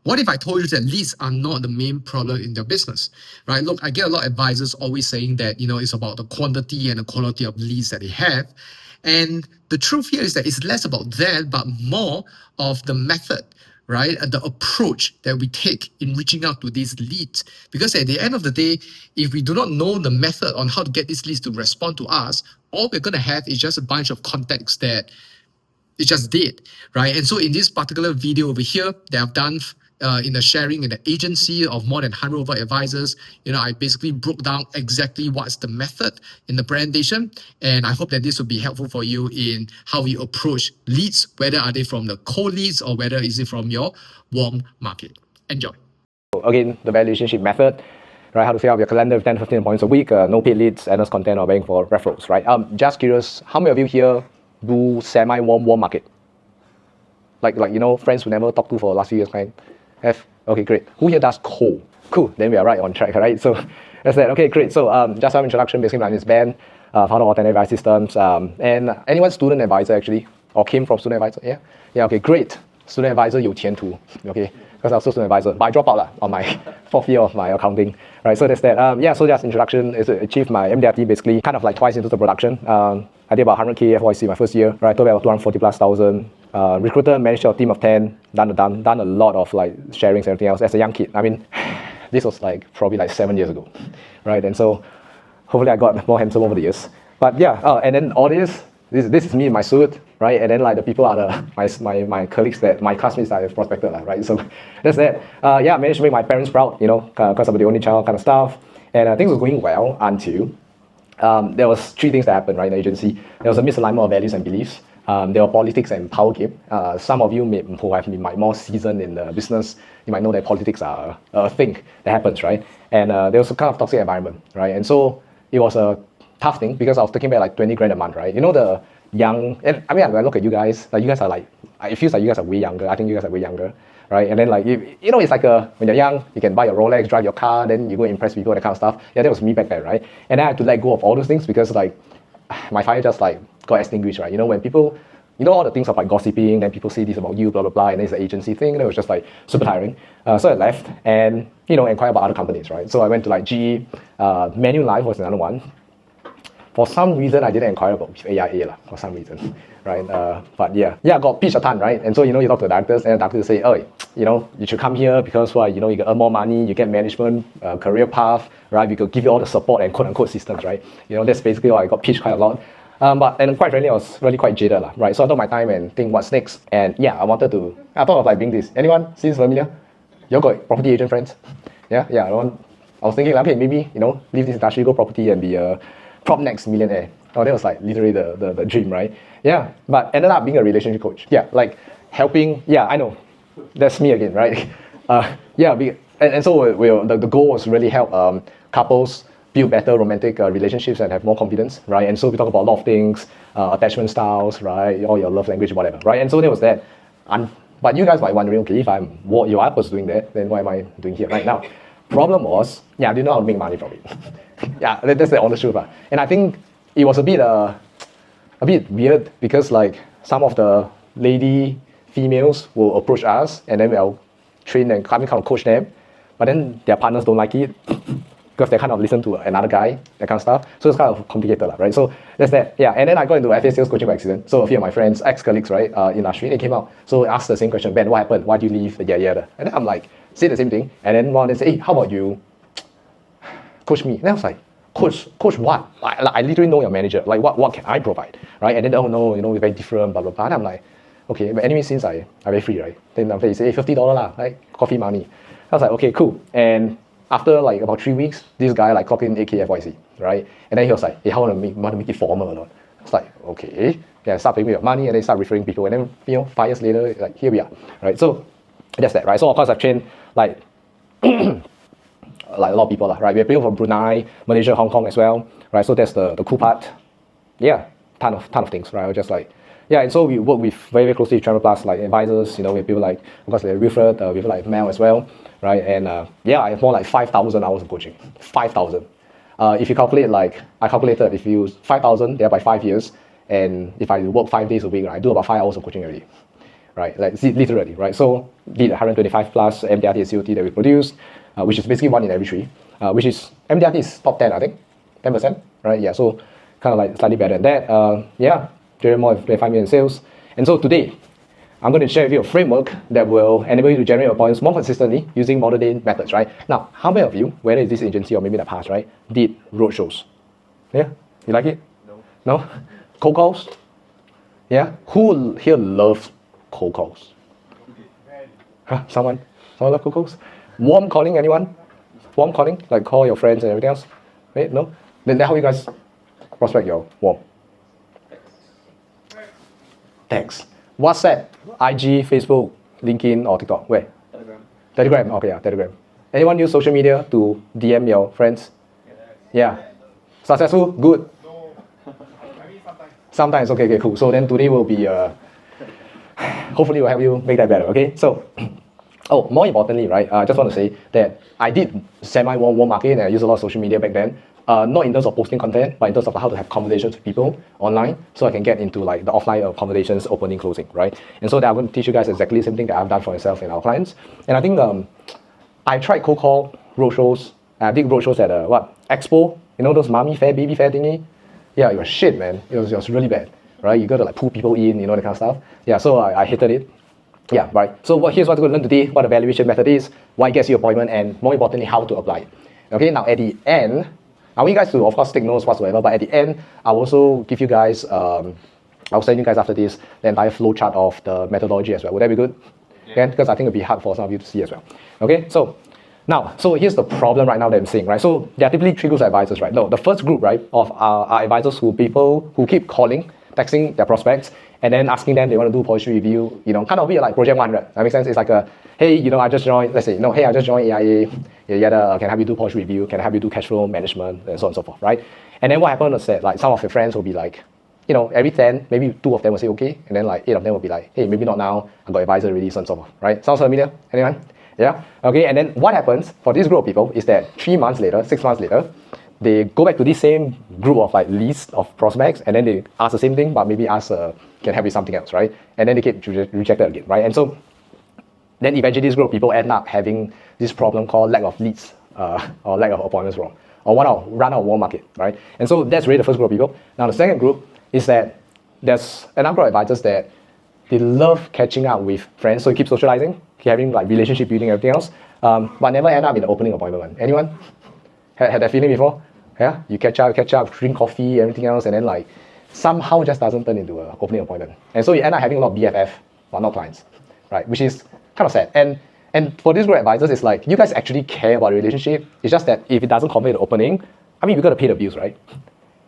What if I told you that leads are not the main problem in your business, right? Look, I get a lot of advisors always saying that, it's about the quantity and the quality of leads that they have. And the truth here is that it's less about that, but more of the method, right? And the approach that we take in reaching out to these leads. Because at the end of the day, if we do not know the method on how to get these leads to respond to us, all we're going to have is just a bunch of contacts that it just did, right? And so in this particular video over here that I've done in the sharing in the agency of more than 100 over advisors, I basically broke down exactly what's the method in the presentation. And I hope that this will be helpful for you in how we approach leads, whether are they from the cold leads or whether is it from your warm market. Enjoy. Again, the valuationship method, right? How to fill up your calendar with 10, 15 points a week, no paid leads, endless content, or paying for referrals, right? Just curious, how many of you here do semi-warm market? Like friends who never talked to for the last few years, kind? Have? Okay, great. Who here does cold? Cool, then we are right on track, right? So that's that. Okay, great. So just some introduction. Basically, my name is Ben, founder of Authentic Advice Systems. And anyone student advisor actually, or came from student advisor? Yeah? Yeah, okay, great. Student advisor 有前途, okay? Because I was also student advisor, but I dropped out on my 4th year of my accounting, right? So that's that. So just introduction is to achieve my MDRT basically kind of like twice into the production. I did about 100K FYC my first year, right? Total about 240 plus thousand. Recruiter, managed a team of 10, done a lot of like sharings and everything else as a young kid. I mean, this was like probably like 7 years ago, right? And so hopefully I got more handsome over the years. But yeah, and then all this is me in my suit, right? And then like the people are my colleagues, my classmates that I have prospected, right? So that's that. I managed to make my parents proud, because I'm the only child kind of stuff. And things were going well until there was 3 things that happened, right, in the agency. There was a misalignment of values and beliefs. There were politics and power game. Some of you who have been more seasoned in the business, you might know that politics are a thing that happens, right? And there was a kind of toxic environment, right? And so it was a tough thing because I was taking back like 20 grand a month, right? The young, and I mean, I look at you guys, like you guys are like, it feels like you guys are way younger. I think you guys are way younger, right? And then like, it's like when you're young, you can buy a Rolex, drive your car, then you go impress people, that kind of stuff. Yeah, that was me back then, right? And then I had to let go of all those things because like, my fire just like got extinguished, right? When people, all the things of like gossiping, then people say this about you, blah, blah, blah, and it's an agency thing, and it was just like super tiring. So I left and, inquired about other companies, right? So I went to like GE, Manulife was another one. For some reason, I didn't inquire about AIA for some reason, right? But yeah, I got pitched a ton, right? And so, you talk to the doctors, and the doctors say, oh, you should come here because, you can earn more money, you get management, career path, right? We could give you all the support and quote-unquote systems, right? That's basically why I got pitched quite a lot. And quite frankly, I was really quite jaded, right? So I took my time and think what's next. And yeah, I thought of like being this. Anyone seems familiar? You all got property agent friends? Yeah. I was thinking, okay, maybe, leave this industry, go property and be a prop next millionaire. Oh, that was like literally the dream, right? Yeah, but ended up being a relationship coach. Yeah, like helping, I know, that's me again, right? And so the goal was really help couples build better romantic relationships and have more confidence, right? And so we talk about a lot of things, attachment styles, right? All your love language, whatever, right? And so there was that. But you guys might be wondering, okay, if I was doing that, then what am I doing here right now? Problem was, I didn't know how to make money from it. That's the honest truth. And I think it was a bit weird because like some of the lady females will approach us and then we'll train and kind of coach them, but then their partners don't like it because they kind of listen to another guy, that kind of stuff. So it's kind of complicated, right? So that's that. And then I got into FA sales coaching by accident. So a few of my friends, ex-colleagues, right, in industry, they came out. So I asked the same question, Ben, what happened? Why did you leave? And then I'm like, say the same thing. And then one of them say, hey, how about you coach me? And I was like, coach what? I literally know your manager. Like what can I provide, right? And then, oh no, we're very different, blah, blah, blah. And I'm like, okay, but anyway, since I'm very free, right? Then they say, hey, $50 lah, right? Coffee money. I was like, okay, cool. And after like about 3 weeks, this guy like clocked in 8K FYC, right? And then he was like, hey, how want to make it formal or not? I was like, okay. Yeah, start paying me money and then start referring people. And then, 5 years later, like here we are, right? So that's that, right? So of course I've trained like like a lot of people, right? We have people from Brunei, Malaysia, Hong Kong as well, right? So that's the cool part. Yeah, ton of things, right? Just like, and so we work with very, very closely with Travel Plus, like advisors, we have people like, of course, like Wilfred, we have like Mel as well, right? And I have more like 5,000 hours of coaching, 5,000. If you calculate, like, I calculated, if you use 5,000 there by 5 years, and if I work 5 days a week, right, I do about 5 hours of coaching already, right? Like literally, right? So did 125 plus MDRT and COT that we produced, which is basically 1 in every 3, which is MDRT is top 10, I think, 10%, right? Yeah, so kind of like slightly better than that. Yeah, generate more than 25 million sales. And so today, I'm going to share with you a framework that will enable you to generate appointments more consistently using modern day methods, right? Now, how many of you, whether it's this agency or maybe in the past, right, did roadshows? Yeah? You like it? No? No? Cold calls? Yeah? Who here loves cold calls? Huh? Someone? Someone love cold calls? Warm calling, anyone? Warm calling? Like call your friends and everything else? Wait, no? Then how you guys prospect your warm? Text. WhatsApp, IG, Facebook, LinkedIn, or TikTok? Where? Telegram. Okay, yeah, Telegram. Anyone use social media to DM your friends? Yeah. Successful? Good? No. I mean sometimes. Okay, cool. So then today will be, hopefully will help you make that better, okay? So, oh, more importantly, right, I just want to say that I did semi-warm market and I used a lot of social media back then. Not in terms of posting content, but in terms of how to have conversations with people online, so I can get into like the offline conversations, opening, closing, right? And so that I'm going to teach you guys exactly the same thing that I've done for myself and our clients. And I think I tried cold call roadshows. I did roadshows at Expo, you know those mommy fair, baby fair thingy. Yeah, it was shit, man. It was really bad, right? You got to like pull people in, you know, that kind of stuff. Yeah, so I hated it. Yeah, right. So here's what we're going to learn today: what the valuation method is, why it gets you appointment, and more importantly, how to apply it. Okay, now at the end, I want you guys to, of course, take notes whatsoever, but at the end, I'll also give you guys, I'll send you guys after this, the entire flow chart of the methodology as well. Would that be good? Yeah. Because I think it'll be hard for some of you to see as well. Okay, so now, so here's the problem right now that I'm seeing, right? So there are typically 3 groups of advisors, right? No, the first group, right, of our advisors people who keep calling, texting their prospects, and then asking them they want to do policy review, you know, kind of be like Project 100. That makes sense? It's like a, hey, you know, I just joined, let's say, no, hey, I just joined AIA, can I help you do policy review, can I help you do cash flow management, and so on and so forth, right? And then what happened is that, like, some of your friends will be like, you know, every 10, maybe 2 of them will say okay, and then like 8 of them will be like, hey, maybe not now, I got advisor already, so on and so forth, right? Sounds familiar? Anyone? Yeah? Okay, and then what happens for this group of people is that 3 months later, 6 months later, they go back to this same group of like list of prospects, and then they ask the same thing, but maybe ask, can help with something else, right? And then they get rejected again, right? And so then eventually this group of people end up having this problem called lack of leads or lack of appointments wrong, or run out of warm market, right? And so that's really the first group of people. Now the second group is that there's another group of advisors that they love catching up with friends, so you keep socializing, keep having like relationship building, everything else, but never end up in the opening appointment. Anyone had that feeling before? Yeah, you catch up, drink coffee, everything else, and then like somehow just doesn't turn into an opening appointment. And so you end up having a lot of BFF, but not clients, right? Which is kind of sad. And for these group advisors, it's like you guys actually care about the relationship. It's just that if it doesn't convey the opening, I mean, we got to pay the bills, right?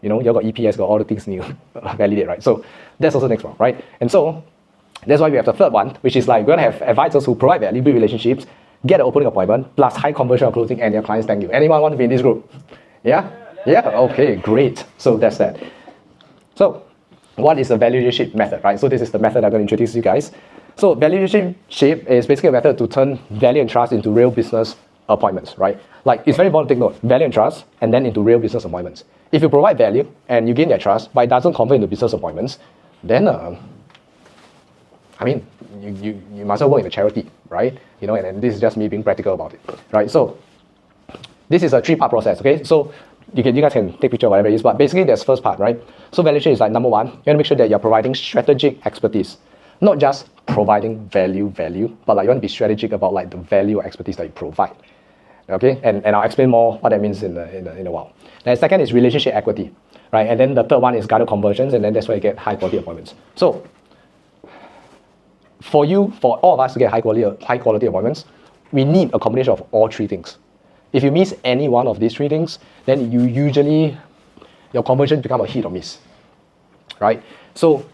You know, you got EPS, got all the things new validate, right? So that's also the next one, right? And so that's why we have the third one, which is like we're gonna have advisors who provide value, build relationships, get an opening appointment, plus high conversion of closing, and their clients thank you. Anyone want to be in this group? Yeah? Yeah? Okay, great. So that's that. So what is the valuationship method, right? So this is the method I'm going to introduce you guys. So valuationship is basically a method to turn value and trust into real business appointments, right? Like it's very important to take note, value and trust, and then into real business appointments. If you provide value and you gain their trust, but it doesn't convert into business appointments, then I mean, you must well work in a charity, right? You know, and this is just me being practical about it, right? So this is a 3-part process, okay? So you guys can take picture of whatever it is, but basically there's first part, right? So valuation is like number 1, you want to make sure that you're providing strategic expertise, not just providing value, but like you want to be strategic about like the value or expertise that you provide, okay? And I'll explain more what that means in a while. Then second is relationship equity, right? And then the third one is guided conversions, and then that's where you get high quality appointments. So for all of us to get high quality appointments, we need a combination of all 3 things. If you miss any one of these 3 things, then your conversion become a hit or miss, right? So,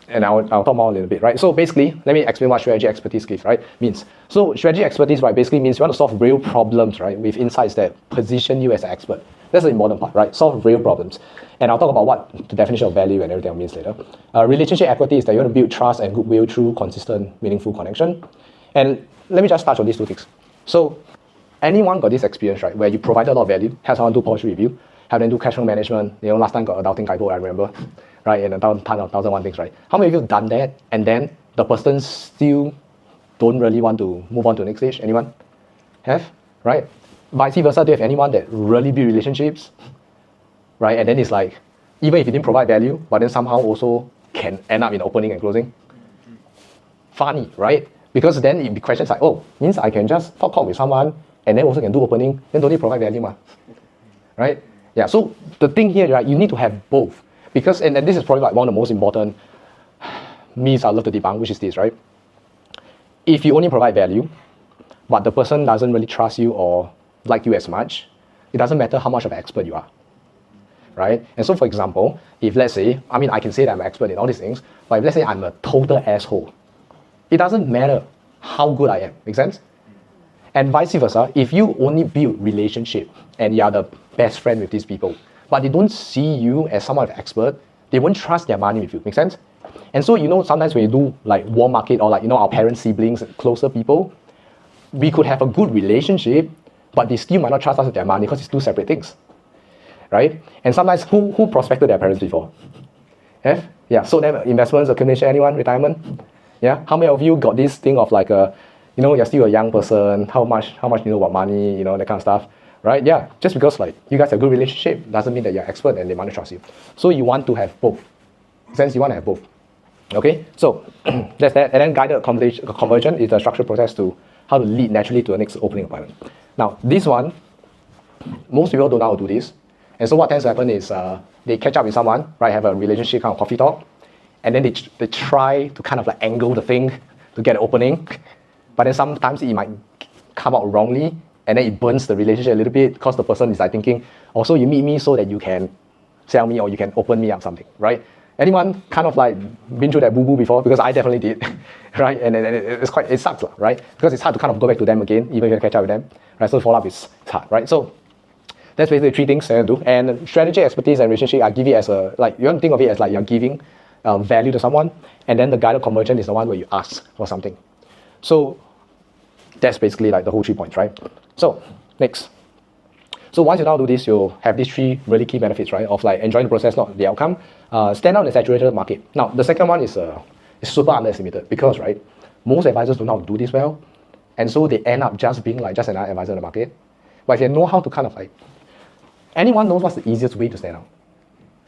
and I'll talk more a little bit, right? So basically, let me explain what strategy expertise gives, right? Means. So strategy expertise, right, basically means you want to solve real problems, right, with insights that position you as an expert. That's the important part, right? Solve real problems. And I'll talk about what the definition of value and everything means later. Relationship equity is that you want to build trust and goodwill through consistent, meaningful connection. And let me just touch on these 2 things. So anyone got this experience, right, where you provided a lot of value, have someone do policy review, have them do cash flow management, last time got adulting guidebook, I remember, right, and a thousand one things, right? How many of you have done that and then the person still don't really want to move on to the next stage? Anyone? Have? Right? Vice versa, do you have anyone that really build relationships? Right? And then it's like, even if you didn't provide value, but then somehow also can end up in opening and closing. Funny, right? Because then it be questions like, oh, means I can just talk with someone and then also can do opening, then don't need to provide value, right? Yeah, so the thing here, right, you need to have both. Because, and this is probably like one of the most important myths I love to debunk, which is this, right? If you only provide value, but the person doesn't really trust you or like you as much, it doesn't matter how much of an expert you are, right? And so for example, if let's say, I mean, I can say that I'm an expert in all these things, but if let's say I'm a total asshole, it doesn't matter how good I am, make sense? And vice versa, if you only build relationship and you are the best friend with these people, but they don't see you as someone of expert, they won't trust their money with you, make sense? And so, sometimes when you do like warm market or like, our parents, siblings, closer people, we could have a good relationship, but they still might not trust us with their money because it's two separate things, right? And sometimes who prospected their parents before? Yeah, so then investments, accumulation, anyone, retirement? Yeah, how many of you got this thing of like you're still a young person, how much you know about money, that kind of stuff, right? Yeah, just because like you guys have a good relationship doesn't mean that you're expert and they want to trust you. So you want to have both. Since you want to have both. Okay, so that's that. And then guided conversion is the structured process to how to lead naturally to the next opening appointment. Now, this one, most people don't know how to do this. And so what tends to happen is they catch up with someone, right, have a relationship kind of coffee talk, and then they try to kind of like angle the thing to get an opening. But then sometimes it might come out wrongly, and then it burns the relationship a little bit because the person is like thinking, also you meet me so that you can sell me or you can open me up something, right? Anyone kind of like been through that boo-boo before? Because I definitely did, right? And it sucks, right? Because it's hard to kind of go back to them again, even if you catch up with them, right? So follow up is hard, right? So that's basically three things I do. And strategy, expertise, and relationship, I give it as you want to think of it as like you're giving value to someone, and then the guided conversion is the one where you ask for something. So that's basically like the whole 3 points, right? So next. So once you now do this, you'll have these three really key benefits, right? Of like enjoying the process, not the outcome. Stand out in a saturated market. Now, the second one is super underestimated because, right, most advisors don't know how to do this well. And so they end up just being like just another advisor in the market. But if they know how to kind of like, anyone knows what's the easiest way to stand out?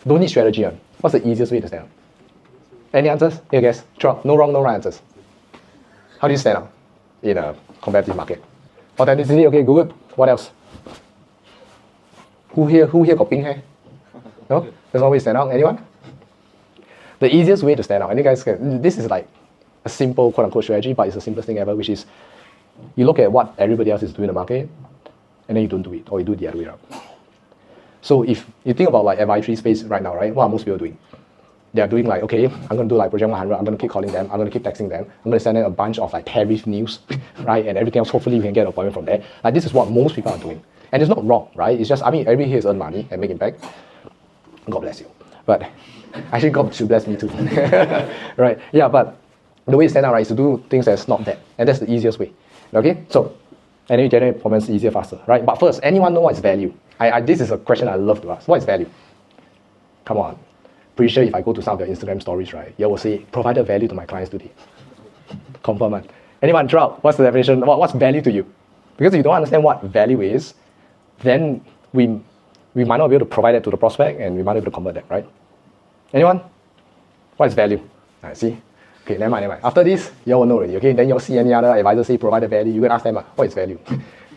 Don't need strategy on. What's the easiest way to stand out? Any answers? Here, guys. No wrong, no right answers. How do you stand out in a competitive market? Authenticity, okay, good. What else? Who here got pink hair? No? There's no way to stand out. Anyone? The easiest way to stand out, and you guys can, this is like a simple quote-unquote strategy, but it's the simplest thing ever, which is you look at what everybody else is doing in the market, and then you don't do it, or you do it the other way around. So if you think about like advisory space right now, right, what are most people doing? They are doing like, okay, I'm going to do like Project 100, I'm going to keep calling them, I'm going to keep texting them, I'm going to send them a bunch of like tariff news, right, and everything else, hopefully we can get an appointment from there. Like this is what most people are doing. And it's not wrong, right? It's just, I mean, everybody here is earn money and make impact. God bless you. But actually, God should bless me too. Right? Yeah, but the way to stand out, right, is to do things that's not that. And that's the easiest way. Okay? So, and then you generate performance easier, faster, right? But first, anyone know what is value? This is a question I love to ask. What is value? Come on. Pretty sure if I go to some of your Instagram stories, right, you will say, provided value to my clients today. Confirm it. Anyone, drop, what's the definition? What's value to you? Because if you don't understand what value is, then we might not be able to provide that to the prospect and we might not be able to convert that, right? Anyone? What is value? I see. Okay, never mind. After this, you all will know already, okay? Then you'll see any other advisor say provide value, you can ask them, what is value?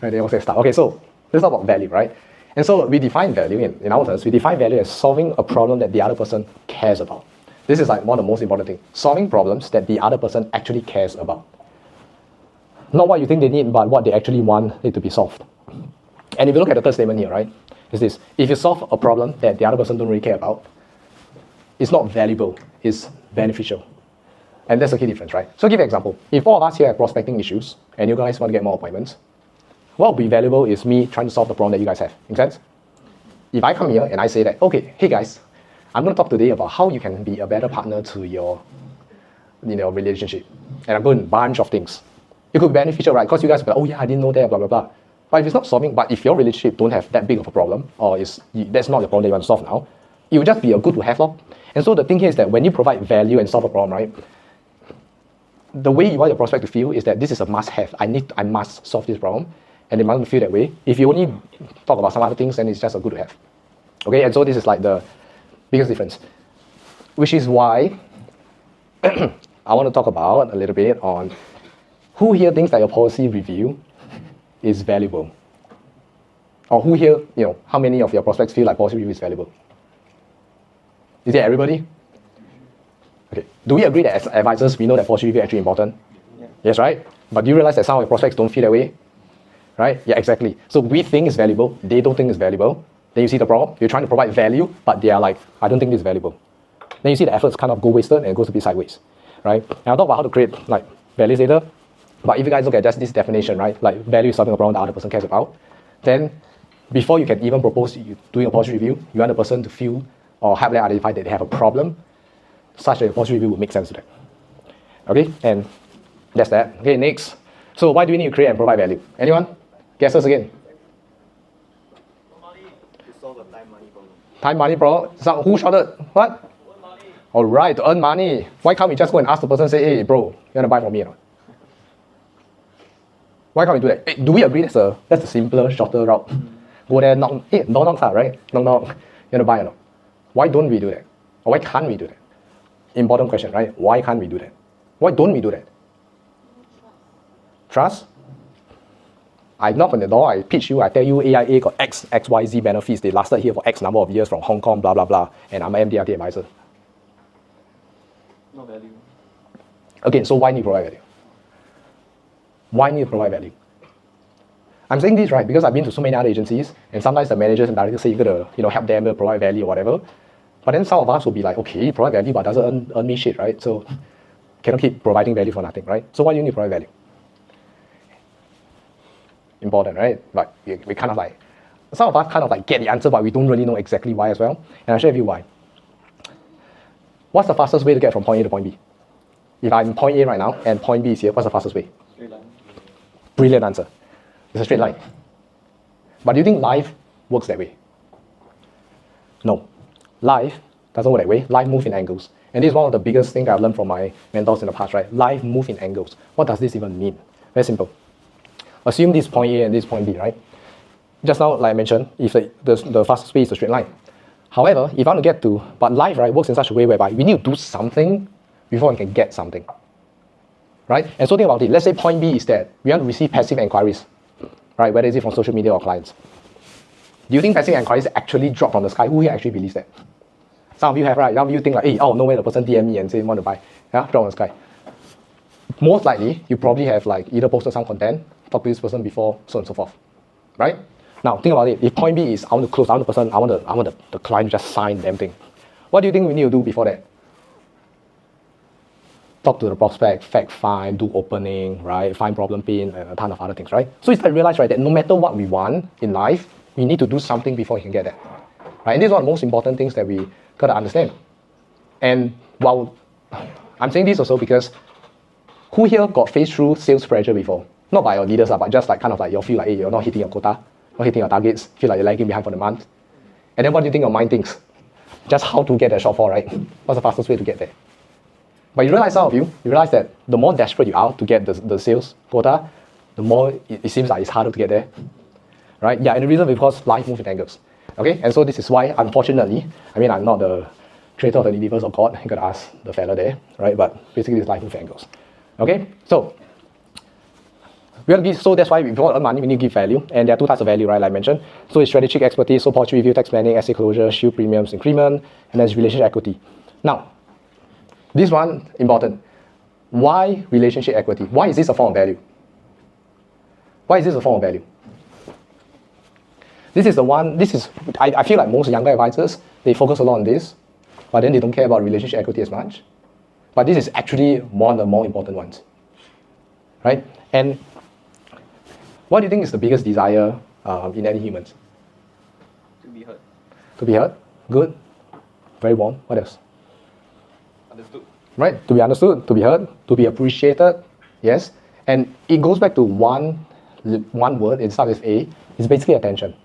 Right, they all say stuff. Okay, so let's talk about value, right? And so we define value, in our terms, we define value as solving a problem that the other person cares about. This is like one of the most important things. Solving problems that the other person actually cares about. Not what you think they need, but what they actually want it to be solved. And if you look at the third statement here, right, is this. If you solve a problem that the other person don't really care about, it's not valuable, it's beneficial. And that's the key difference, right? So I'll give you an example. If all of us here have prospecting issues, and you guys want to get more appointments, what will be valuable is me trying to solve the problem that you guys have. Make sense? If I come here and I say that, okay, hey guys, I'm going to talk today about how you can be a better partner to your relationship. And I'm going to bunch of things. It could be beneficial, right? Because you guys will be like, oh yeah, I didn't know that, blah, blah, blah. But if it's not solving, but if your relationship don't have that big of a problem, or that's not the problem that you want to solve now, it will just be a good to have log. And so the thing here is that when you provide value and solve a problem, right, the way you want your prospect to feel is that this is a must-have. I must solve this problem, and they must feel that way. If you only talk about some other things, then it's just a good to have. Okay, and so this is like the biggest difference, which is why I want to talk about a little bit on who here thinks that your policy review is valuable, or who here, how many of your prospects feel like policy review is valuable? Is it everybody? Okay. Do we agree that as advisors, we know that policy review is actually important? Yeah. Yes, right? But do you realize that some of your prospects don't feel that way? Right? Yeah, exactly. So we think it's valuable, they don't think it's valuable. Then you see the problem. You're trying to provide value, but they are like, I don't think this is valuable. Then you see the efforts kind of go wasted and it goes a bit sideways, right? And I'll talk about how to create like values later. But if you guys look at just this definition, right? Like value is something a problem the other person cares about. Then before you can even propose doing a policy review, you want the person to feel or help them identify that they have a problem, such that a policy review would make sense to them. Okay, and that's that. Okay, next. So why do we need to create and provide value? Anyone? Guesses again? To solve a time money problem. Time money problem? So who shouted? What? Earn money. Alright, to earn money. Why can't we just go and ask the person, say, hey bro, you wanna buy from me or not? Why can't we do that? Hey, do we agree that's a simpler, shorter route? Go there, knock, hey, knock, right? Knock, you wanna buy or not? Why don't we do that? Or why can't we do that? Important question, right? Why can't we do that? Why don't we do that? Trust? I knock on the door, I pitch you, I tell you AIA got XYZ benefits, they lasted here for X number of years from Hong Kong, blah, blah, blah, and I'm an MDRT advisor. No value. Okay, so why need to provide value? Why need to provide value? I'm saying this, right, because I've been to so many other agencies, and sometimes the managers and directors say you're gonna help them provide value or whatever. But then some of us will be like, okay, provide value, but doesn't earn me shit, right? So cannot keep providing value for nothing, right? So why do you need to provide value? Important, right? Like we kind of like, some of us kind of like get the answer, but we don't really know exactly why as well. And I'll share with you why. What's the fastest way to get from point A to point B? If I'm point A right now and point B is here, what's the fastest way? Straight line. Brilliant answer. It's a straight line. But do you think life works that way? No. Life doesn't work that way. Life moves in angles. And this is one of the biggest things I've learned from my mentors in the past, right? Life moves in angles. What does this even mean? Very simple. Assume this point A and this point B, right? Just now, like I mentioned, if the fastest way is a straight line. However, if I want to get to, but life, right, works in such a way whereby we need to do something before we can get something, right? And so think about it. Let's say point B is that we want to receive passive inquiries, right? Whether it's from social media or clients. Do you think passive inquiries actually drop from the sky? Who here actually believes that? Some of you have, right? Some of you think like, hey, oh, no way the person DM me and say want to buy, yeah, drop from the sky. Most likely, you probably have like either posted some content, talked to this person before, so on and so forth, right? Now think about it. If point B is I want to close, I want the person, I want the client to just sign damn thing. What do you think we need to do before that? Talk to the prospect, fact find, do opening, right? Find problem pin, and a ton of other things, right? So it's like realize, right, that no matter what we want in life, we need to do something before we can get that, right? And this is one of the most important things that we gotta understand. And while I'm saying this also because who here got faced through sales pressure before? Not by your leaders, but just like kind of like you feel like, hey, you're not hitting your quota, not hitting your targets, feel like you're lagging behind for the month. And then what do you think your mind thinks? Just how to get that shortfall, right? What's the fastest way to get there? But you realize, some of you realize that the more desperate you are to get the sales quota, the more it seems like it's harder to get there, right? Yeah, and the reason is because life moves in angles, okay? And so this is why, unfortunately, I mean, I'm not the creator of the universe of God, you gotta ask the fella there, right? But basically, it's life moves in angles, okay? So, so that's why if you want to earn money, we need to give value. And there are two types of value, right, like I mentioned. So it's strategic expertise, so policy review, tax planning, asset closure, shield premiums, increment, and then it's relationship equity. Now, this one, important. Why relationship equity? Why is this a form of value? Why is this a form of value? This is the one, I feel like most younger advisors, they focus a lot on this, but then they don't care about relationship equity as much. But this is actually one of the more important ones, right? And what do you think is the biggest desire in any humans? To be heard. To be heard? Good. Very warm. What else? Understood. Right? To be understood, to be heard, to be appreciated. Yes. And it goes back to one word, it starts with A, it's basically attention.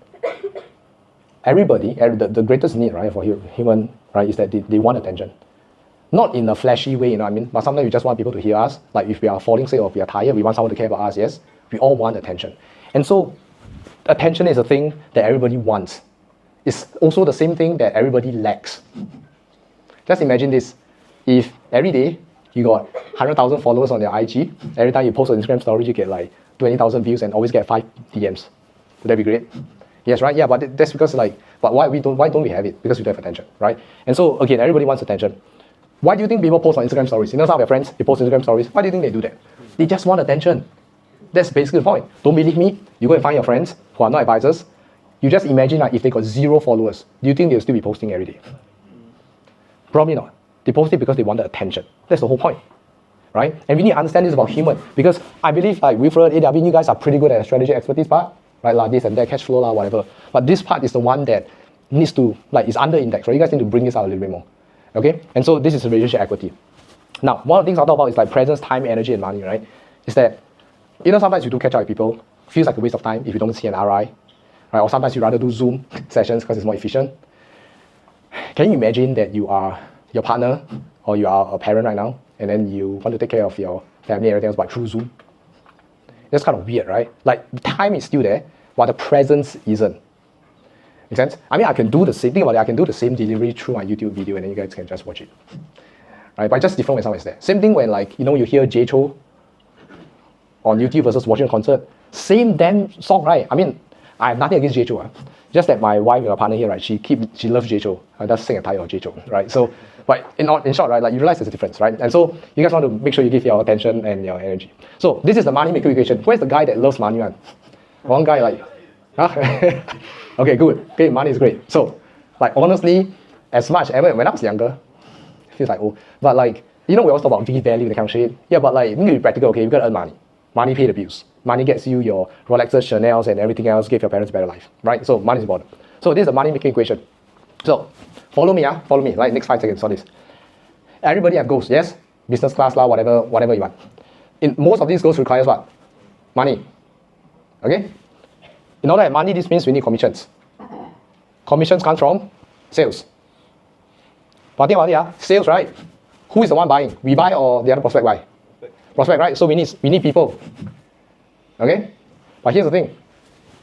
Everybody, the greatest need, right, for human, right, is that they want attention. Not in a flashy way, you know what I mean? But sometimes we just want people to hear us. Like if we are falling sick or if we are tired, we want someone to care about us, yes? We all want attention. And so attention is a thing that everybody wants. It's also the same thing that everybody lacks. Just imagine this. If every day you got 100,000 followers on your IG, every time you post an Instagram story, you get like 20,000 views and always get 5 DMs. Would that be great? Yes, right? Yeah, but that's because but why don't we have it? Because we don't have attention, right? And so again, everybody wants attention. Why do you think people post on Instagram stories? You know some of your friends, they post Instagram stories. Why do you think they do that? They just want attention. That's basically the point. Don't believe me? You go and find your friends who are not advisors. You just imagine if they got 0 followers, do you think they'll still be posting every day? Probably not. They post it because they want the attention. That's the whole point, right? And we need to understand this about human, because I believe like Wilfred, AW, you guys are pretty good at the strategy expertise part, right? Like this and that, cash flow, whatever. But this part is the one that needs to, is under index, right? You guys need to bring this out a little bit more, okay? And so this is relationship equity. Now, one of the things I'll talk about is like presence, time, energy, and money, right? Is that, sometimes you do catch up with people, feels like a waste of time if you don't see an RI, right? Or sometimes you rather do Zoom sessions because it's more efficient. Can you imagine that you are your partner or you are a parent right now and then you want to take care of your family and everything else but through Zoom? That's kind of weird, right? Like the time is still there, but the presence isn't. Make sense? I mean, I can do the same thing about it. I can do the same delivery through my YouTube video and then you guys can just watch it. Right? But just different when someone is there. Same thing when you hear J Cho on YouTube versus watching a concert. Same damn song, right? I mean, I have nothing against J Cho. Just that my wife, my partner here, right? She loves J Cho. I just sing a title of J Cho, right? So, but in short, right? Like you realize there's a difference, right? And so you guys want to make sure you give your attention and your energy. So this is the money maker equation. Where's the guy that loves money, man? One guy huh? Okay, good. Okay, money is great. So, honestly, as much ever when I was younger, it feels like but we always talk about V-value, that kind of shit. Yeah, but you need to be practical. Okay, you gotta earn money. Money pay the bills. Money gets you your Rolexes, Chanels, and everything else, give your parents a better life, right? So money is important. So this is the money making equation. So follow me, follow me. Next 5 seconds on this. Everybody have goals, yes? Business class, whatever you want. In most of these goals requires what? Money. Okay? In order to have money, this means we need commissions. Commissions come from sales. But think about it, sales, right? Who is the one buying? We buy or the other prospect buy? Prospect, right? So we need people. Okay? But here's the thing.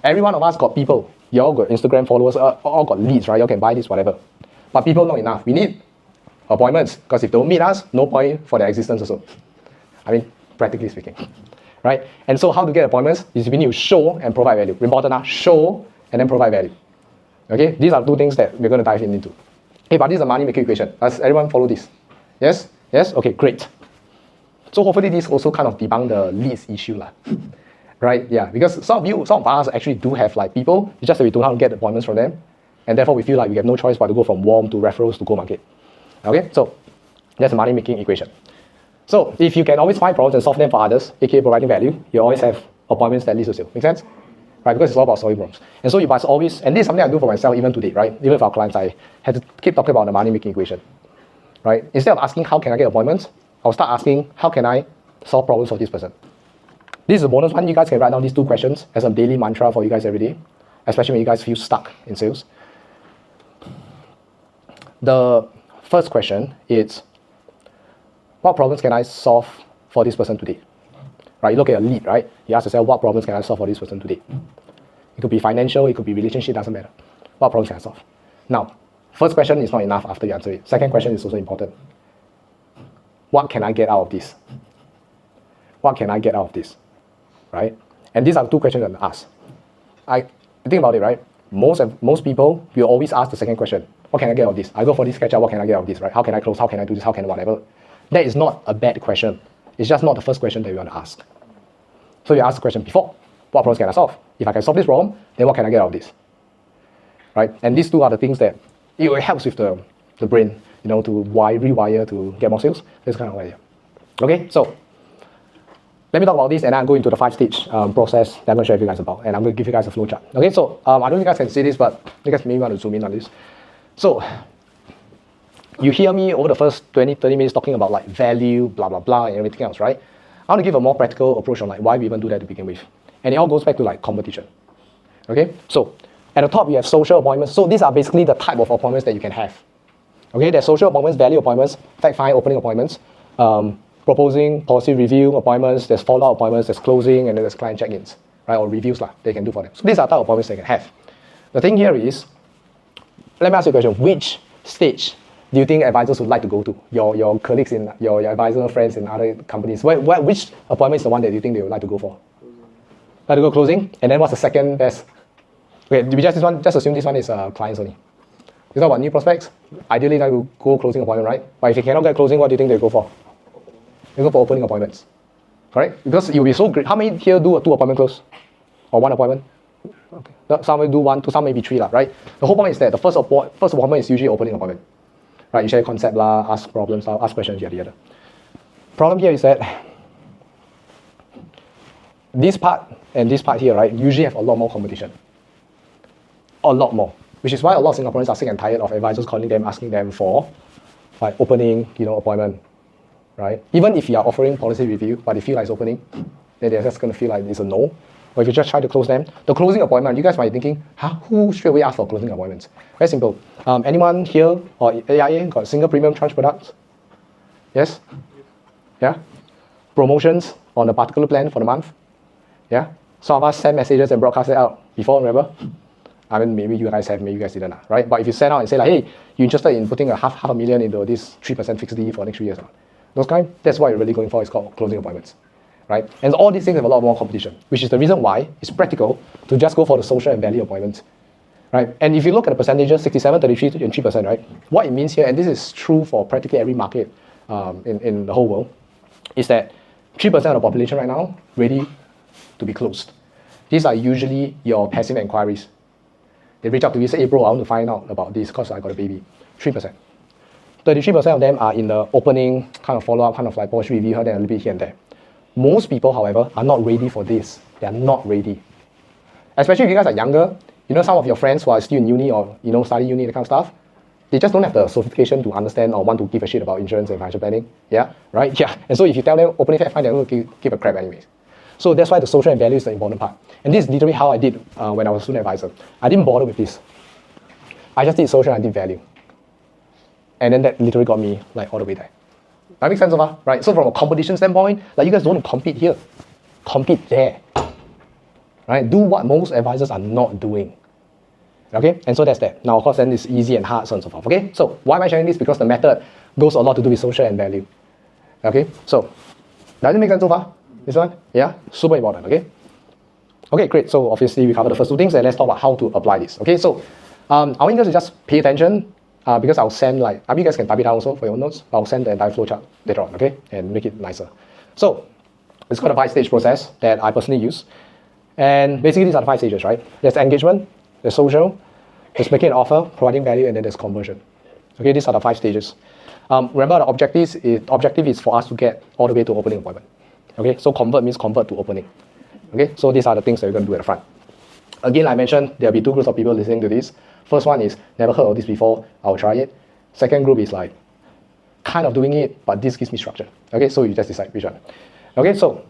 Every one of us got people. You all got Instagram followers, all got leads, right? You all can buy this, whatever. But people not enough. We need appointments. Because if they don't meet us, no point for their existence also. I mean, practically speaking. Right? And so how to get appointments is we need to show and provide value. Important, show and then provide value. Okay? These are 2 things that we're going to dive into. Okay, but this is a money making equation. Does everyone follow this? Yes? Yes? Okay, great. So hopefully this also kind of debunk the leads issue. Right? Yeah, because some of us actually do have people, it's just that we don't know how to get appointments from them. And therefore we feel like we have no choice but to go from warm to referrals to go market. Okay, so that's a money making equation. So if you can always find problems and solve them for others, aka providing value, you always have appointments that lead to sale. Make sense? Right? Because it's all about solving problems. And so you must always, and this is something I do for myself even today, right? Even with our clients, I had to keep talking about the money making equation. Right? Instead of asking how can I get appointments, I'll start asking how can I solve problems for this person. This is a bonus one. You guys can write down these 2 questions as a daily mantra for you guys every day, especially when you guys feel stuck in sales. The first question is, what problems can I solve for this person today? Right? You look at a lead, right? You ask yourself, what problems can I solve for this person today? It could be financial, it could be relationship, doesn't matter. What problems can I solve? Now, first question is not enough after you answer it. Second question is also important. What can I get out of this? What can I get out of this? Right? And these are 2 questions that I ask. I think about it, right? Most people will always ask the second question. What can I get out of this? I go for this catch up, what can I get out of this, right? How can I close? How can I do this? How can I whatever? That is not a bad question. It's just not the first question that you want to ask. So you ask the question before. What problems can I solve? If I can solve this problem, then what can I get out of this? Right? And these 2 are the things that it helps with the brain, to rewire to get more sales. This kind of idea. Okay, so let me talk about this and I'll go into the 5-stage process that I'm going to share with you guys about. And I'm going to give you guys a flow chart. Okay, so I don't know if you guys can see this, but you guys maybe want to zoom in on this. So you hear me over the first 20-30 minutes talking about value, blah, blah, blah, and everything else, right? I want to give a more practical approach on why we even do that to begin with. And it all goes back to competition. Okay, so at the top you have social appointments. So these are basically the type of appointments that you can have. Okay, there's social appointments, value appointments, fact find opening appointments, proposing, policy review appointments, there's follow-up appointments, there's closing, and then there's client check-ins, right, or reviews they can do for them. So these are the type of appointments they can have. The thing here is, let me ask you a question. Which stage do you think advisors would like to go to? Your colleagues in your advisor friends in other companies. Which appointment is the one that you think they would like to go for? Like to go closing, and then what's the second best? Okay, we just assume this one is clients only. You talk about new prospects. Ideally, like to go closing appointment, right? But if you cannot get closing, what do you think they go for? They go for opening appointments, correct? Because it will be so great. How many here do a 2 appointment close, or 1 appointment? Okay. Some may do 1, 2, some maybe 3 right? The whole point is that the first appointment is usually opening appointment, right? You share concept ask problems ask questions yada. Problem here is that this part and this part here, right, usually have a lot more competition, a lot more, which is why a lot of Singaporeans are sick and tired of advisors calling them, asking them for like opening, appointment, right? Even if you are offering policy review, but they feel like it's opening, then they're just going to feel like it's a no. Or if you just try to close them, the closing appointment, you guys might be thinking, who straight away ask for closing appointments? Very simple. Anyone here or AIA got single premium tranche products? Yes? Yeah? Promotions on a particular plan for the month? Yeah? Some of us send messages and broadcast it out before, remember? I mean, maybe you guys have, maybe you guys didn't, right? But if you send out and say like, hey, you're interested in putting half a million into this 3% fixed D for the next 3 years, those kind, that's what you're really going for, it's called closing appointments. Right? And all these things have a lot more competition, which is the reason why it's practical to just go for the social and value appointments. Right? And if you look at the percentages, 67, 33, and 3%, right? What it means here, and this is true for practically every market in the whole world, is that 3% of the population right now ready to be closed. These are usually your passive inquiries. They reach out to you, say, hey bro, I want to find out about this because I got a baby. 3%. 33% of them are in the opening, kind of follow-up, kind of like policy review, then a little bit here and there. Most people, however, are not ready for this. They are not ready. Especially if you guys are younger, some of your friends who are still in uni or, study uni, that kind of stuff, they just don't have the sophistication to understand or want to give a shit about insurance and financial planning. Yeah, right? Yeah. And so if you tell them opening fact find, they're going to give a crap anyways. So that's why the social and value is the important part. And this is literally how I did when I was a student advisor. I didn't bother with this. I just did social and I did value. And then that literally got me like all the way there. That makes sense, right? So from a competition standpoint, like you guys don't want to compete here. Compete there. Right? Do what most advisors are not doing. Okay? And so that's that. Now, of course, then it's easy and hard, so on and so forth. Okay? So why am I sharing this? Because the method goes a lot to do with social and value. Okay? So, does it make sense so far? This one? Yeah? Super important. Okay? Okay, great. So obviously we covered the first 2 things and let's talk about how to apply this. Okay? So, I want you guys to just pay attention. Because I'll send you guys can type it down also for your notes. I'll send the entire flowchart later on, okay? And make it nicer. So, it's called a 5-stage process that I personally use. And basically these are the 5 stages, right? There's engagement, there's social, there's making an offer, providing value, and then there's conversion. Okay, these are the 5 stages. Remember the objective is for us to get all the way to opening appointment. Okay, so convert means convert to opening. Okay, so these are the things that we're going to do at the front. Again, like I mentioned, there'll be 2 groups of people listening to this. First one is never heard of this before, I'll try it. Second group is like kind of doing it, but this gives me structure. Okay, so you just decide which one. Okay, so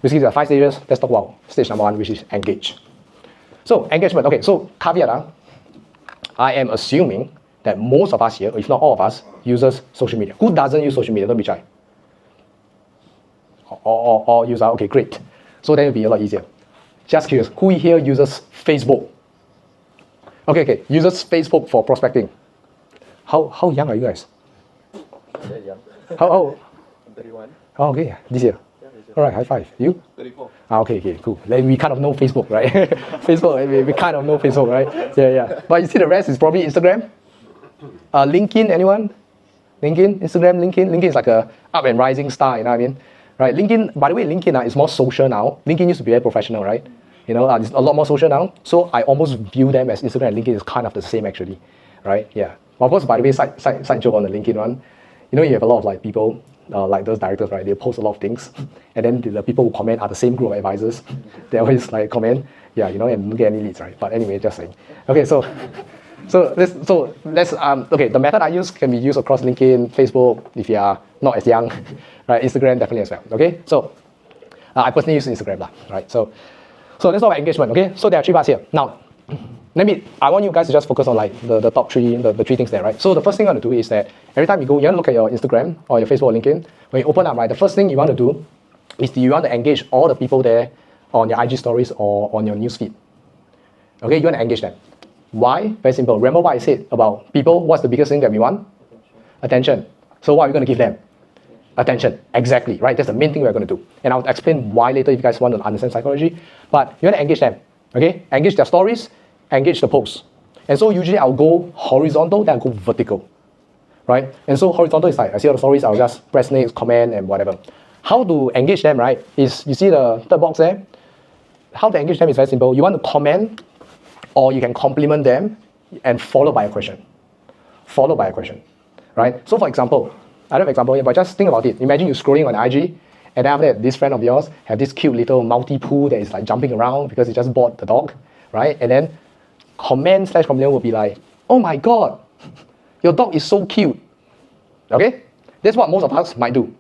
basically there are 5 stages. Let's talk about stage number 1, which is engage. So engagement. Okay, so caveat. I am assuming that most of us here, if not all of us, uses social media. Who doesn't use social media? Don't be shy. Or use that. Okay, great. So then it'll be a lot easier. Just curious, who here uses Facebook? Okay, uses Facebook for prospecting. How young are you guys? Very young. How? I'm 31. Oh, okay, this year. Yeah, this year. All right, high five. You? 34. Okay, cool. We kind of know Facebook, right? Facebook, we kind of know Facebook, right? Yeah. But you see the rest is probably Instagram? LinkedIn, anyone? LinkedIn, Instagram, LinkedIn? LinkedIn is like a up and rising star, you know what I mean? Right, LinkedIn, by the way, LinkedIn is more social now. LinkedIn used to be very professional, right? It's a lot more social now. So I almost view them as Instagram and LinkedIn is kind of the same actually, right? Yeah. But of course, by the way, side joke on the LinkedIn one, you have a lot of like people, like those directors, right? They post a lot of things, and then the people who comment are the same group of advisors. They always like comment, yeah, and don't get any leads, right? But anyway, just saying. Okay, so let's okay. The method I use can be used across LinkedIn, Facebook, if you are not as young, right? Instagram definitely as well. Okay, so I personally use Instagram, right? So let's talk about engagement. Okay, so there are 3 parts here. Now I want you guys to just focus on like the top three, the three things there, right? So the first thing you want to do is that every time you want to look at your Instagram or your Facebook or LinkedIn, when you open up, right, the first thing you want to do is you want to engage all the people there on your IG stories or on your newsfeed. Okay, you want to engage them. Why? Very simple. Remember what I said about people, what's the biggest thing that we want? Attention. So what are we going to give them? Attention. Exactly, right? That's the main thing we're going to do. And I'll explain why later if you guys want to understand psychology. But you want to engage them, okay? Engage their stories, engage the posts. And so usually I'll go horizontal, then I'll go vertical, right? And so horizontal is like, I see all the stories, I'll just press next, comment, and whatever. How to engage them, right, is you see the third box there? How to engage them is very simple. You want to comment, or you can compliment them, and followed by a question. Followed by a question, right? So for example, I don't have an example here, but just think about it. Imagine you're scrolling on IG, and then after that, this friend of yours have this cute little multi-poo that is like jumping around because he just bought the dog, right? And then comment/compliment will be like, oh my God, your dog is so cute. Okay? That's what most of us might do.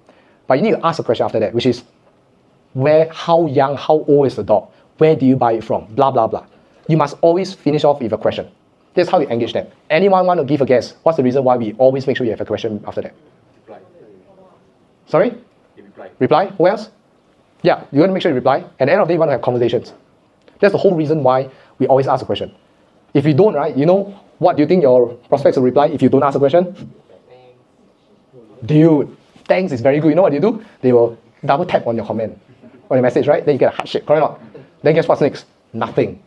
But you need to ask a question after that, which is, how young, how old is the dog? Where do you buy it from? Blah, blah, blah. You must always finish off with a question. That's how you engage them. Anyone want to give a guess? What's the reason why we always make sure you have a question after that? Reply. Sorry? Reply. Reply? Who else? Yeah, you want to make sure you reply. At the end of the day, you want to have conversations. That's the whole reason why we always ask a question. If you don't, right, you know, what do you think your prospects will reply if you don't ask a question? Dude, thanks is very good. You know what you do? They will double tap on your comment, on your message, right? Then you get a heart shake, correct or not? Then guess what's next? Nothing.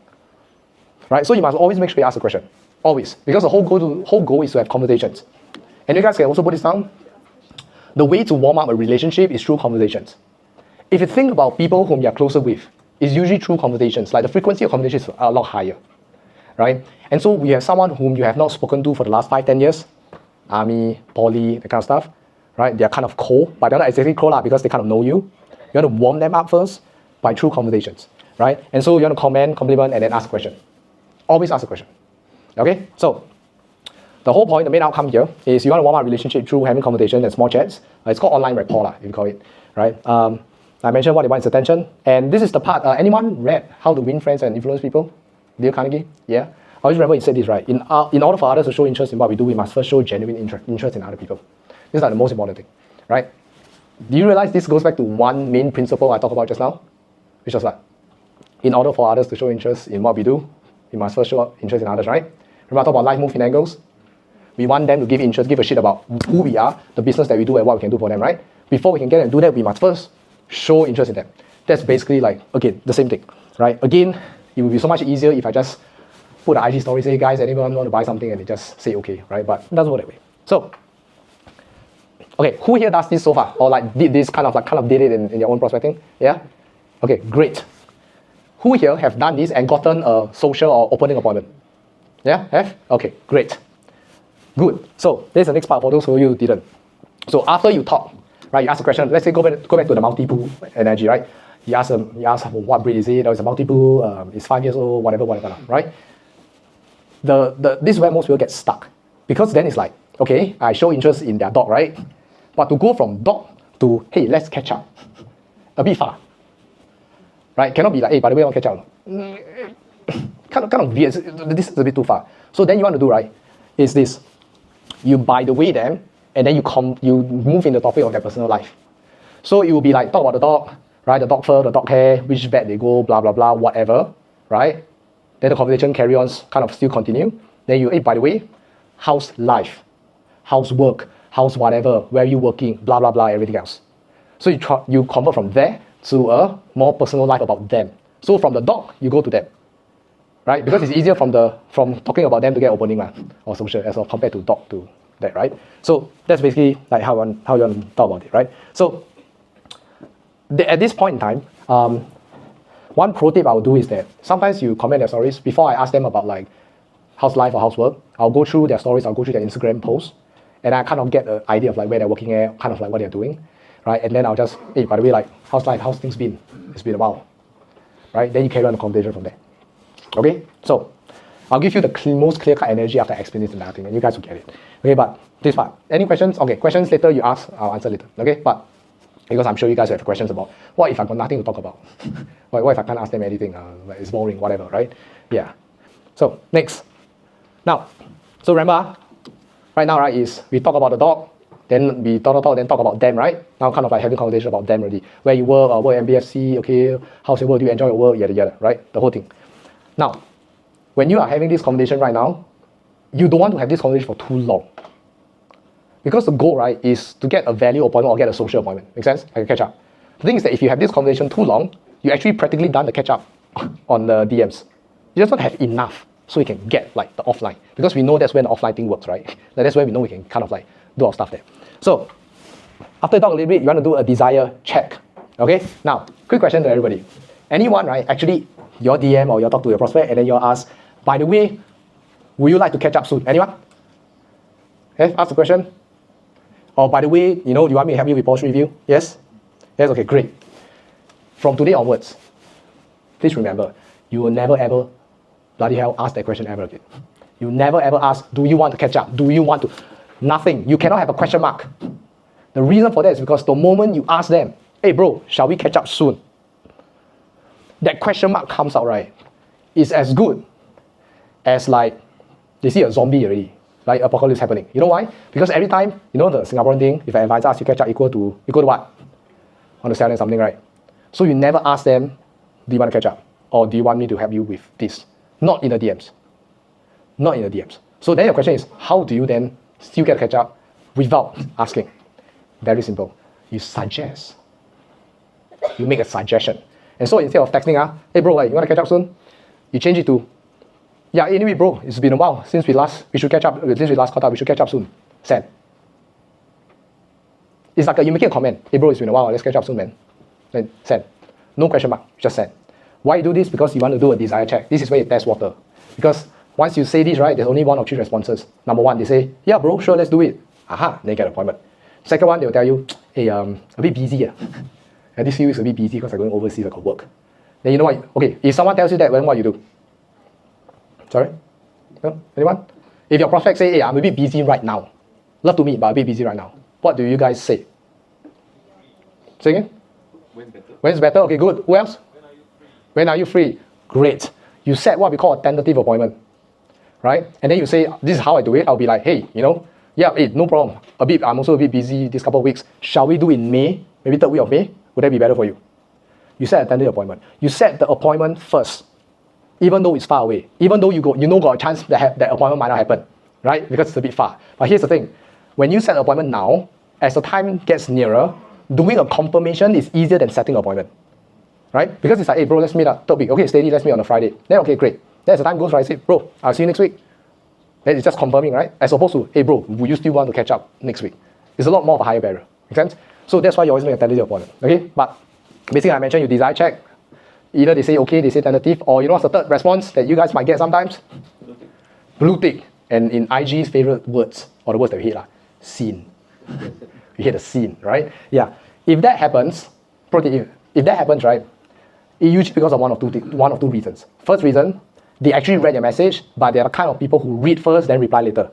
Right? So you must always make sure you ask a question. Always. Because the whole goal is to have conversations. And you guys can also put this down. The way to warm up a relationship is through conversations. If you think about people whom you're closer with, it's usually through conversations. Like the frequency of conversations is a lot higher. Right? And so we have someone whom you have not spoken to for the last 5-10 years, army, poly, that kind of stuff, right? They're kind of cold, but they're not exactly cold because they kind of know you. You want to warm them up first by through conversations, right? And so you want to comment, compliment, and then ask a question. Always ask a question. Okay? So the whole point, the main outcome here is you want to warm up a relationship through having conversations and small chats. It's called online rapport, if you call it, right? I mentioned what they want is attention, and this is the part. Anyone read How to Win Friends and Influence People? Dale Carnegie? Yeah? I always remember he said this, right? In order for others to show interest in what we do, we must first show genuine interest in other people. This is like the most important thing, right? Do you realize this goes back to one main principle I talked about just now? Which was what? In order for others to show interest in what we do, we must first show interest in others, right? Remember I talked about life move in angles? We want them to give interest, give a shit about who we are, the business that we do, and what we can do for them, right? Before we can get them to do that, we must first show interest in them. That's basically like, again, the same thing, right? Again, it would be so much easier if I just put an IG story, say, guys, anyone want to buy something, and they just say okay, right? But it doesn't work that way. So, okay, who here does this so far? Or like did this kind of did it in your own prospecting? Yeah? Okay, great. Who here have done this and gotten a social or opening appointment? Yeah? Have? Okay, great. Good. So, this is the next part for those who you didn't. So after you talk, right, you ask a question. Let's say go back to the multi-pool analogy, right? You ask what breed is it? Or it's a multi-pool, it's 5 years old, whatever, right? This is where most people get stuck. Because then it's like, okay, I show interest in their dog, right? But to go from dog to, hey, let's catch up, a bit far. Right? Cannot be like, hey, by the way, I want to catch up. kind of weird. This is a bit too far. So then you want to do, right, is this. You by the way them, and then you move in the topic of their personal life. So it will be like, talk about the dog, right? The dog fur, the dog hair, which vet they go, blah, blah, blah, whatever, right? Then the conversation carry on, kind of still continue. Then you, hey, by the way, how's life? How's work? How's whatever? Where are you working? Blah, blah, blah, everything else. So you convert from there to a more personal life about them. So from the dog, you go to them, right? Because it's easier from talking about them to get opening or social as compared to dog to that, right? So that's basically like how you want to talk about it, right? So at this point in time, one pro tip I will do is that sometimes you comment their stories before I ask them about like how's life or how's work. I'll go through their stories, I'll go through their Instagram posts, and I kind of get an idea of like where they're working at, kind of like what they're doing, right? And then I'll just, hey, by the way, like how's life, how's things been? It's been a while, right? Then you carry on the conversation from there. Okay, so I'll give you the most clear-cut energy after I explain this entire thing, and you guys will get it. Okay, but this part, any questions? Okay, questions later you ask, I'll answer later. Okay, but because I'm sure you guys have questions about what if I've got nothing to talk about? What if I can't ask them anything? It's boring, whatever, right? Yeah. So next. Now, so remember, right now, right, is we talk about the dog, then we talk, then talk about them, right? Now kind of like having conversation about them already. Where you work, or work MBFC, okay, how's your work, do you enjoy your work, yada yada, right? The whole thing. Now, when you are having this conversation right now, you don't want to have this conversation for too long. Because the goal, right, is to get a value appointment or get a social appointment. Make sense? I can catch up. The thing is that if you have this conversation too long, you actually practically done the catch up on the DMs. You just don't have enough so you can get like the offline. Because we know that's when the offline thing works, right? Like, that's where we know we can kind of like do our stuff there. So, after you talk a little bit, you want to do a desire check. Okay? Now, quick question to everybody. Anyone, right, actually, your DM or you talk to your prospect and then you ask, by the way, would you like to catch up soon? Anyone? Okay, ask the question. Or by the way, you know, do you want me to help you with policy review? Yes? Yes, okay, great. From today onwards, please remember, you will never ever, bloody hell, ask that question ever again. You never ever ask, do you want to catch up? Do you want to? Nothing. You cannot have a question mark. The reason for that is because the moment you ask them, hey bro, shall we catch up soon? That question mark comes out, right? It's as good as like, they see a zombie already. Like apocalypse happening. You know why? Because every time, you know the Singaporean thing, if an advisor asks you catch up equal to what? Want to sell them something, right? So you never ask them, do you want to catch up? Or do you want me to help you with this? Not in the DMs. Not in the DMs. So then your question is, how do you then still get catch up without asking? Very simple. You suggest. You make a suggestion. And so instead of texting, hey bro, like, you want to catch up soon? You change it to, yeah, anyway, bro, it's been a while since we should catch up, since we last caught up, we should catch up soon. Send. It's like you make a comment, hey bro, it's been a while, let's catch up soon, man. Then send. No question mark, just send. Why you do this? Because you want to do a desire check. This is where you test water. Because once you say this, right, there's only one or two responses. Number one, they say, yeah bro, sure, let's do it. Aha, then you get an appointment. Second one, they'll tell you, hey, a bit busy. And this few weeks a bit busy because I'm going overseas, I got work. Then you know what? Okay, if someone tells you that, then what you do? Sorry? No? Anyone? If your prospect say, hey, I'm a bit busy right now. Love to meet, but a bit busy right now. What do you guys say? Say again? When's better? When's better? Okay, good. Who else? When are you free? Great. You set what we call a tentative appointment. Right? And then you say, this is how I do it. I'll be like, hey, you know, yeah, hey, no problem. I'm also a bit busy this couple of weeks. Shall we do it in May? Maybe third week of May? Would that be better for you? You set a tentative appointment. You set the appointment first. Even though it's far away, even though you know got a chance that that appointment might not happen, right? Because it's a bit far. But here's the thing, when you set an appointment now, as the time gets nearer, doing a confirmation is easier than setting an appointment, right? Because it's like, hey bro, let's meet up third week. Okay, steady, let's meet on a Friday. Then okay, great. Then as the time goes, right, I say, bro, I'll see you next week. Then it's just confirming, right? As opposed to, hey bro, would you still want to catch up next week? It's a lot more of a higher barrier. Make sense? So that's why you always make a tentative appointment. Okay, but basically I mentioned you desire check. Either they say okay, they say tentative, or you know what's the third response that you guys might get sometimes? Blue tick. And in IG's favorite words, or the words that we hate, scene. We hate the scene, right? Yeah. If that happens, if that happens, right, it usually because of one of two reasons. First reason, they actually read your message, but they're the kind of people who read first, then reply later.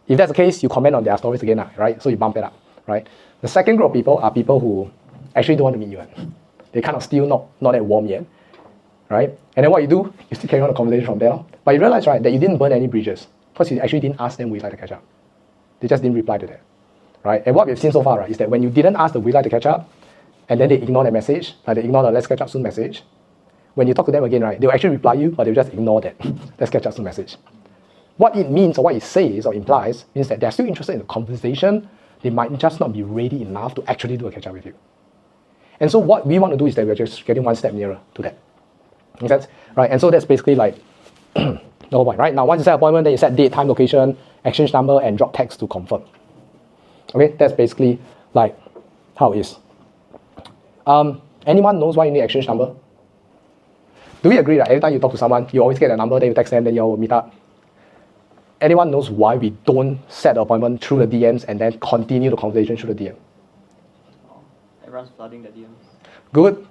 If that's the case, you comment on their stories again, right? So you bump it up, right? The second group of people are people who actually don't want to meet you. They kind of still not that warm yet, right? And then what you do, you still carry on the conversation from there. But you realize, right, that you didn't burn any bridges because you actually didn't ask them would you like to catch up. They just didn't reply to that, right? And what we've seen so far, right, is that when you didn't ask the would you like to catch up, and then they ignore the message, like they ignore the let's catch up soon message, when you talk to them again, right, they'll actually reply you, but they'll just ignore that let's catch up soon message. What it means or what it says or implies means that they're still interested in the conversation, they might just not be ready enough to actually do a catch up with you. And so what we want to do is that we're just getting one step nearer to that. Make sense? Right? And so that's basically like the whole point, right? Now, once you set appointment, then you set date, time, location, exchange number, and drop text to confirm. Okay, that's basically like how it is. Anyone knows why you need exchange number? Do we agree that every time you talk to someone, you always get a number, then you text them, then you all meet up? Anyone knows why we don't set the appointment through the DMs and then continue the conversation through the DM? Everyone's flooding the DMs. Good.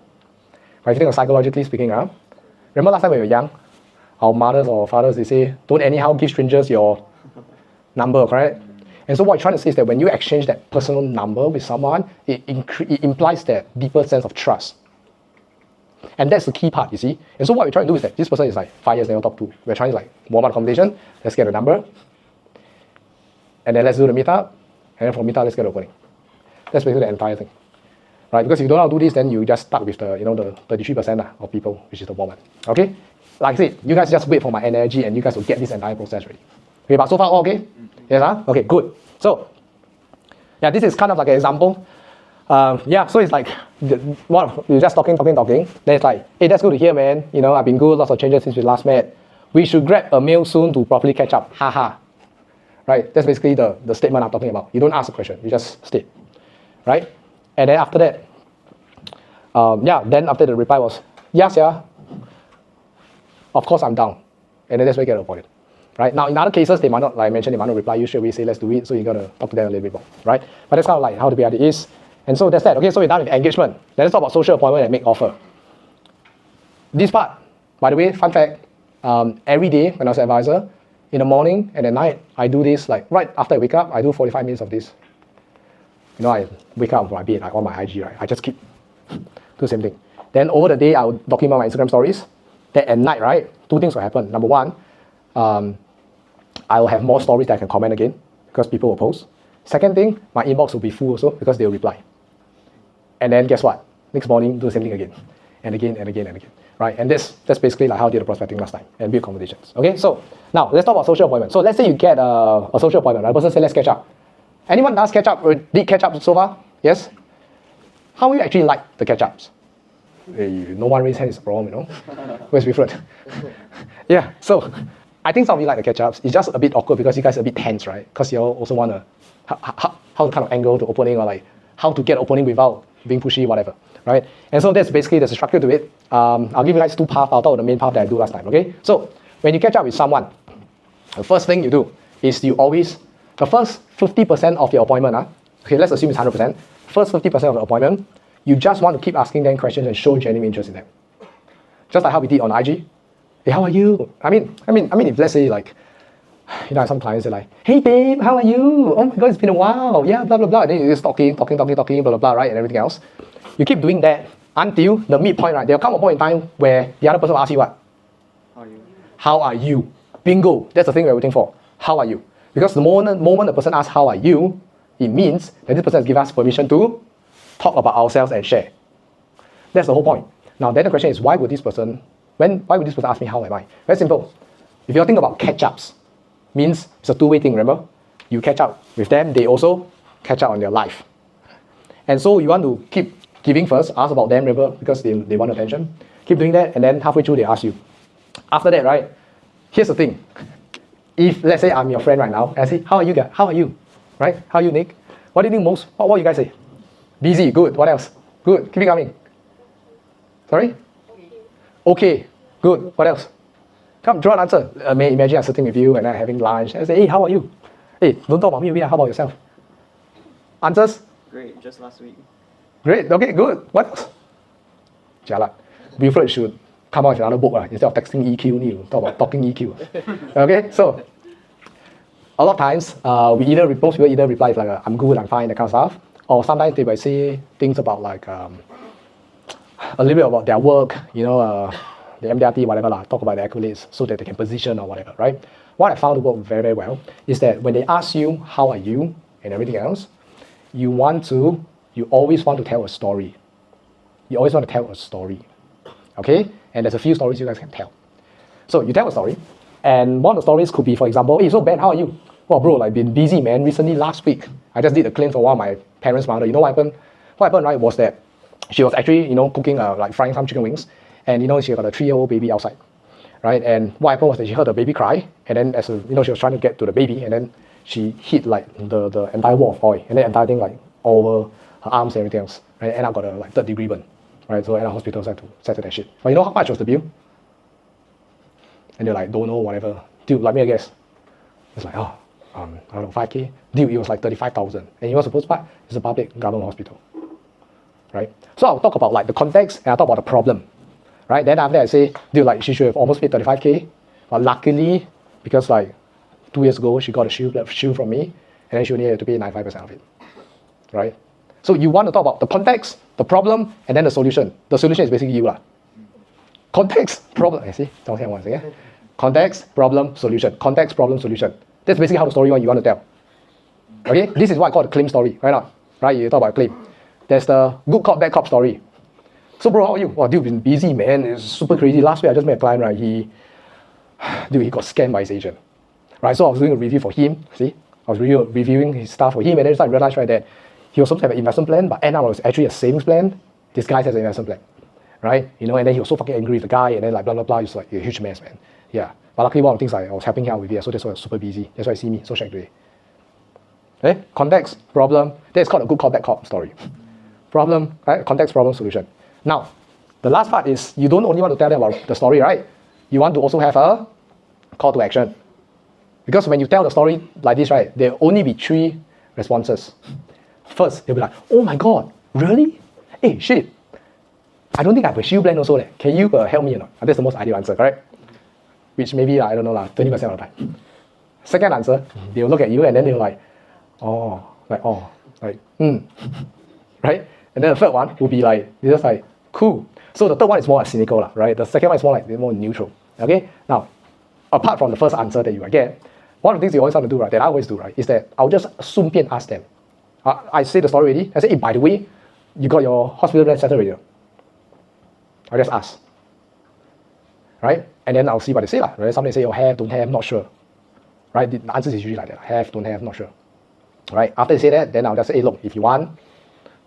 But if you think of psychologically speaking, remember last time when we were young, our mothers or fathers, they say, don't anyhow give strangers your number, correct? And so what you're trying to say is that when you exchange that personal number with someone, it implies that deeper sense of trust. And that's the key part, you see. And so what we're trying to do is that this person is like 5 years never talk to. We're trying to like warm up the conversation. Let's get a number. And then let's do the meetup. And then from meetup, let's get the opening. That's basically the entire thing. Right? Because if you don't know how to do this, then you just stuck with the, the 33% of people, which is the warm up. Okay? Like I said, you guys just wait for my energy and you guys will get this entire process ready. Okay, but so far all okay? Yes, huh? Okay, good. So, yeah, this is kind of like an example. Yeah, so it's like, you're just talking. Then it's like, hey, that's good to hear, man. I've been good, lots of changes since we last met. We should grab a meal soon to properly catch up. Haha. Right? That's basically the statement I'm talking about. You don't ask a question, you just state. Right? And then after that, then after the reply was, yes, yeah. Of course I'm down. And then that's where you get avoided. Right? Now, in other cases, they might not, like I mentioned, they might not reply you straight away, say, let's do it. So you got to talk to them a little bit more. Right? But that's kind of like how the BRD is. And so that's that. Okay, so we're done with engagement. Then let's talk about social appointment and make offer. This part, by the way, fun fact, every day when I was an advisor, in the morning and at night, I do this, like right after I wake up, I do 45 minutes of this. I wake up from my bed, like on my IG, right? I just keep do the same thing. Then over the day, I will document my Instagram stories. Then at night, right, 2 things will happen. Number one, I will have more stories that I can comment again because people will post. Second thing, my inbox will be full also because they will reply. And then guess what? Next morning, do the same thing again. And again, and again, and again. Right? And that's basically like how I did the prospecting last time and build conversations. Okay, so now let's talk about social appointment. So let's say you get a social appointment, right? A person say, let's catch up. Anyone does catch up or did catch up so far? Yes? How will you actually like the catch ups? Hey, no one raised hand is a problem, Where's Wilfred? Yeah, so I think some of you like the catch ups. It's just a bit awkward because you guys are a bit tense, right? Because you also want to, how to kind of angle the opening or like how to get opening without being pushy, whatever, right? And so that's basically, there's a structure to it. I'll give you guys 2 paths. I'll talk about the main path that I do last time, okay? So when you catch up with someone, the first thing you do is you always, the first 50% of your appointment, okay, let's assume it's 100%. First 50% of the appointment, you just want to keep asking them questions and show genuine interest in them. Just like how we did on IG. Hey, how are you? I mean, if let's say like, some clients are like, hey babe, how are you? Oh my God, it's been a while. Yeah, blah, blah, blah. And then you're just talking, blah, blah, blah, right? And everything else. You keep doing that until the midpoint, right? There'll come a point in time where the other person will ask you what? How are you? How are you? Bingo. That's the thing we're waiting for. How are you? Because the moment the person asks how are you, it means that this person has given us permission to talk about ourselves and share. That's the whole point. Now then the question is, why would this person ask me how am I? Very simple. If you think about catch-ups, means it's a two-way thing, remember? You catch up with them, they also catch up on their life. And so you want to keep giving first, ask about them, remember, because they want attention. Keep doing that, and then halfway through they ask you. After that, right, here's the thing. If, let's say I'm your friend right now, and I say, how are you guys? How are you? Right? How are you, Nick? What do you think most? What you guys say? Busy, good. What else? Good. Keep it coming. Sorry? Okay, good. What else? Come, draw an answer. Imagine I'm sitting with you and I'm having lunch. I say, hey, how are you? Hey, don't talk about me. How about yourself? Answers? Great, just last week. Great. Okay, good. What else? Jialat. Wilfred should come out with another book instead of texting EQ. You talk about talking EQ. Okay, so a lot of times most people either reply like I'm good, I'm fine, that kind of stuff, or sometimes they might say things about like a little bit about their work, the MDRT, whatever, talk about the accolades so that they can position or whatever, right? What I found to work very, very well is that when they ask you, how are you, and everything else, you always want to tell a story. You always want to tell a story, okay? And there's a few stories you guys can tell. So you tell a story, and one of the stories could be, for example, hey, so Ben, how are you? Well, bro, I've been busy, man. Recently, last week, I just did a claim for one of my parents' mother. You know what happened? What happened, right, was that she was actually, cooking, like frying some chicken wings, and she got a 3-year-old baby outside, right? And what happened was that she heard the baby cry, and then she was trying to get to the baby, and then she hit like the entire wall of oil, and then the entire thing like all over her arms and everything else, right? And I got a like 3rd-degree burn, right? So at the hospital had to settle that shit. But you know how much was the bill? And they're like, don't know, whatever. Dude, let me guess. It's like, I don't know, 5K. Dude, it was like 35,000. And you know what's the first part? It's a public government hospital, right? So I'll talk about like the context and I'll talk about the problem, right? Then after that I say, dude, like she should have almost paid 35K, but luckily, because like 2 years ago she got a shield from me, and then she only had to pay 95% of it, right? So you want to talk about the context, the problem, and then the solution. The solution is basically you. Context, problem. I see. Don't say once again. Context, problem, solution. Context, problem, solution. That's basically how the story you want to tell. Okay, this is what I call the claim story, right now? Right, you talk about claim. There's the good cop, bad cop story. So bro, how are you? Wow, dude, been busy, man. It's super crazy. Last week I just met a client, right? He got scammed by his agent. Right, so I was doing a review for him. See, I was reviewing his stuff for him, and then I realized right that he was supposed to have an investment plan, but ended up it was actually a savings plan. This guy has an investment plan, right? You know, and then he was so fucking angry with the guy, and then like blah blah blah. It's like a huge mess, man. Yeah, but luckily one of the things I was helping him out with, so that's why I was super busy. That's why I see me so shagged today. Okay, context, problem. That's called a good cop, bad cop story. Problem, right? Context, problem, solution. Now, the last part is you don't only want to tell them about the story, right? You want to also have a call to action. Because when you tell the story like this, right, there'll only be 3 responses. First, they'll be like, oh my god, really? Hey, shit. I don't think I have a shield plan also. Can you help me or not? That's the most ideal answer, correct? Which maybe, I don't know, 20% of the time. Second answer, they'll look at you and then they'll right? Right? And then the third one will be like, they're just like, cool. So the third one is more like cynical, right? The second one is more neutral. Okay? Now, apart from the first answer that you will get, one of the things you always want to do, right, that I always do, right, is that I'll just assume and ask them. I say the story already. I say, hey, by the way, you got your hospital plan settled already. I'll just ask. Right? And then I'll see what they say. Right? Some they say, oh, have, don't have, not sure. Right? The answer is usually like that. Have, don't have, not sure. Right? After they say that, then I'll just say, hey, look, if you want,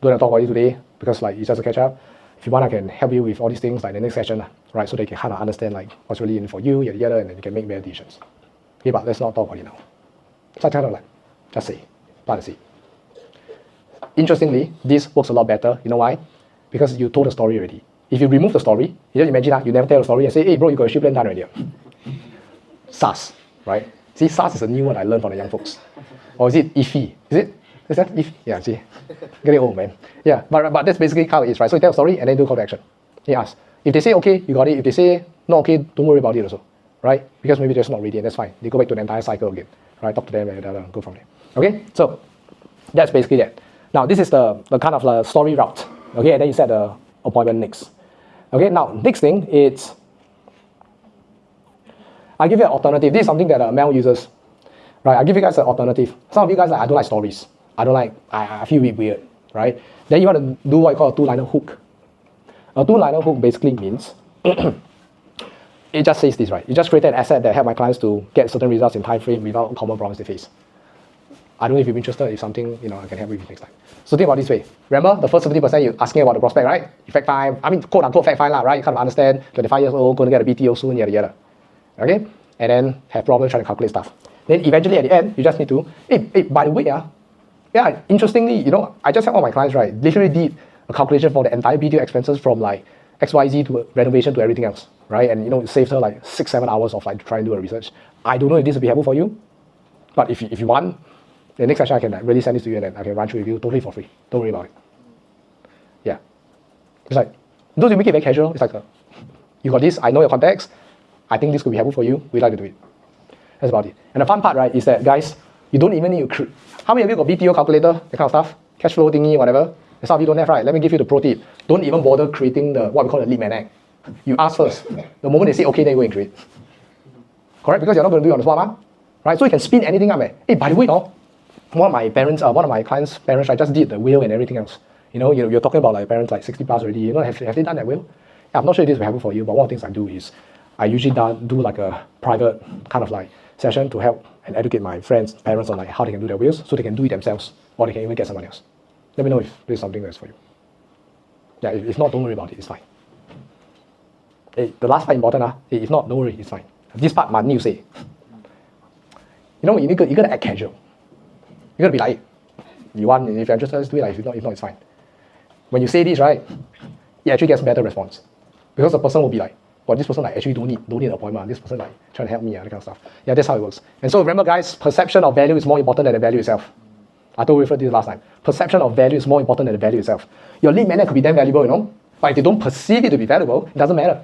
don't have to talk about it today because like it's just a catch up. If you want, I can help you with all these things like the next session, right? So they can kind of understand like what's really in for you, yada yada, and then you can make better decisions. Okay, but let's not talk about it now. So I kind of like, just say, plant the seed. Interestingly, this works a lot better. You know why? Because you told the story already. If you remove the story, you just imagine you never tell the story and say, hey bro, you got a shield plan done already. SaaS, right? See, SaaS is a new one I learned from the young folks. Or is it IFI? Is that IFI? Yeah, see. Getting old, man. Yeah, but that's basically how it is, right? So you tell a story and then do call to action. He asks. If they say okay, you got it. If they say not okay, don't worry about it also. Right? Because maybe they're just not ready and that's fine. They go back to the entire cycle again. Right? Talk to them and go from there. Okay? So that's basically that. Now this is the kind of story route. Okay, and then you set the appointment next. Okay, now next thing is I give you an alternative. This is something that Mel uses. Right? I give you guys an alternative. Some of you guys I don't like stories. I don't like, I feel a bit weird, right? Then you want to do what you call a 2-liner hook. A 2-liner hook basically means, it just says this, right? You just created an asset that help my clients to get certain results in time frame without common problems they face. I don't know if you're interested in something, I can help you with next time. So think about it this way. Remember, the first 50% you're asking about the prospect, right? Fact find, quote unquote fact find, right? You kind of understand, 25 years old, going to get a BTO soon, yada yada. Okay? And then have problems trying to calculate stuff. Then eventually at the end, you just need to, hey, by the way, yeah, interestingly, I just helped all my clients, right, literally did a calculation for the entire BTO expenses from like XYZ to renovation to everything else, right? And it saved her like 6-7 hours of like trying to do a research. I don't know if this will be helpful for you, but if you want, the next session I can really send this to you and then I can run through with you totally for free. Don't worry about it. Yeah. It's like, don't you make it very casual? It's like, you got this, I know your context, I think this could be helpful for you, we'd like to do it. That's about it. And the fun part, right, is that guys, you don't even need to how many of you got BTO calculator, that kind of stuff? Cash flow thingy, whatever. And some of you don't have, right? Let me give you the pro tip. Don't even bother creating what we call the lead magnet. You ask first. The moment they say okay, then you go and create. Correct? Because you're not going to do it on the spot, right? So you can spin anything up. Hey, by the way, one of my clients' parents, I just did the will and everything else. You're talking about like parents like 60 plus already. Have they done that will? Yeah, I'm not sure if this will be helpful for you, but one of the things I do is I usually do like a private kind of like session to help and educate my friends, parents on like how they can do their wills so they can do it themselves or they can even get someone else. Let me know if this is something that's for you. Yeah, if not, don't worry about it, it's fine. Hey, the last part important, if not, don't worry, it's fine. This part, man, you say. You gotta act casual. You gotta be like, you want, if you're interested, let's do it. Like, if not, it's fine. When you say this, right, it actually gets better response. Because the person will be like, well, this person actually don't need an appointment. This person trying to help me, that kind of stuff. Yeah, that's how it works. And so remember, guys, perception of value is more important than the value itself. I told you referred to this last time. Perception of value is more important than the value itself. Your lead magnet could be damn valuable, but if they don't perceive it to be valuable, it doesn't matter.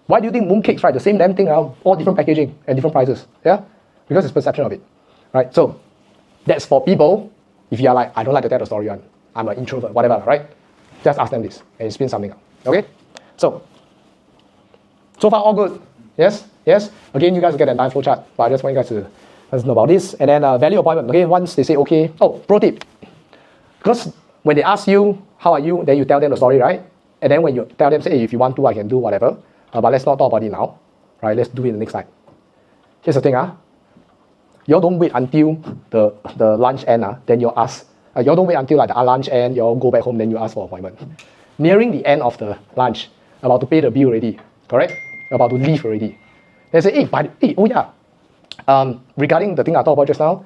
Why do you think mooncakes, right? The same damn thing, all different packaging and different prices. Yeah, because it's perception of it, right? So that's for people. If you are like, I don't like to tell the story, I'm an introvert, whatever, right? Just ask them this and spin something up. Okay, so. So far, all good. Yes? Yes? Again, you guys will get an entire flow chart, but I just want you guys to know about this. And then value appointment. Okay, once they say okay. Oh, pro tip. Because when they ask you, how are you, then you tell them the story, right? And then when you tell them, say, hey, if you want to, I can do whatever. But let's not talk about it now. Right? Let's do it the next time. Here's the thing, you all don't wait until the lunch end, then you ask. You all don't wait until like the lunch end, you all go back home, then you ask for appointment. Nearing the end of the lunch, about to pay the bill already, correct? About to leave already. They say, oh yeah, regarding the thing I talked about just now,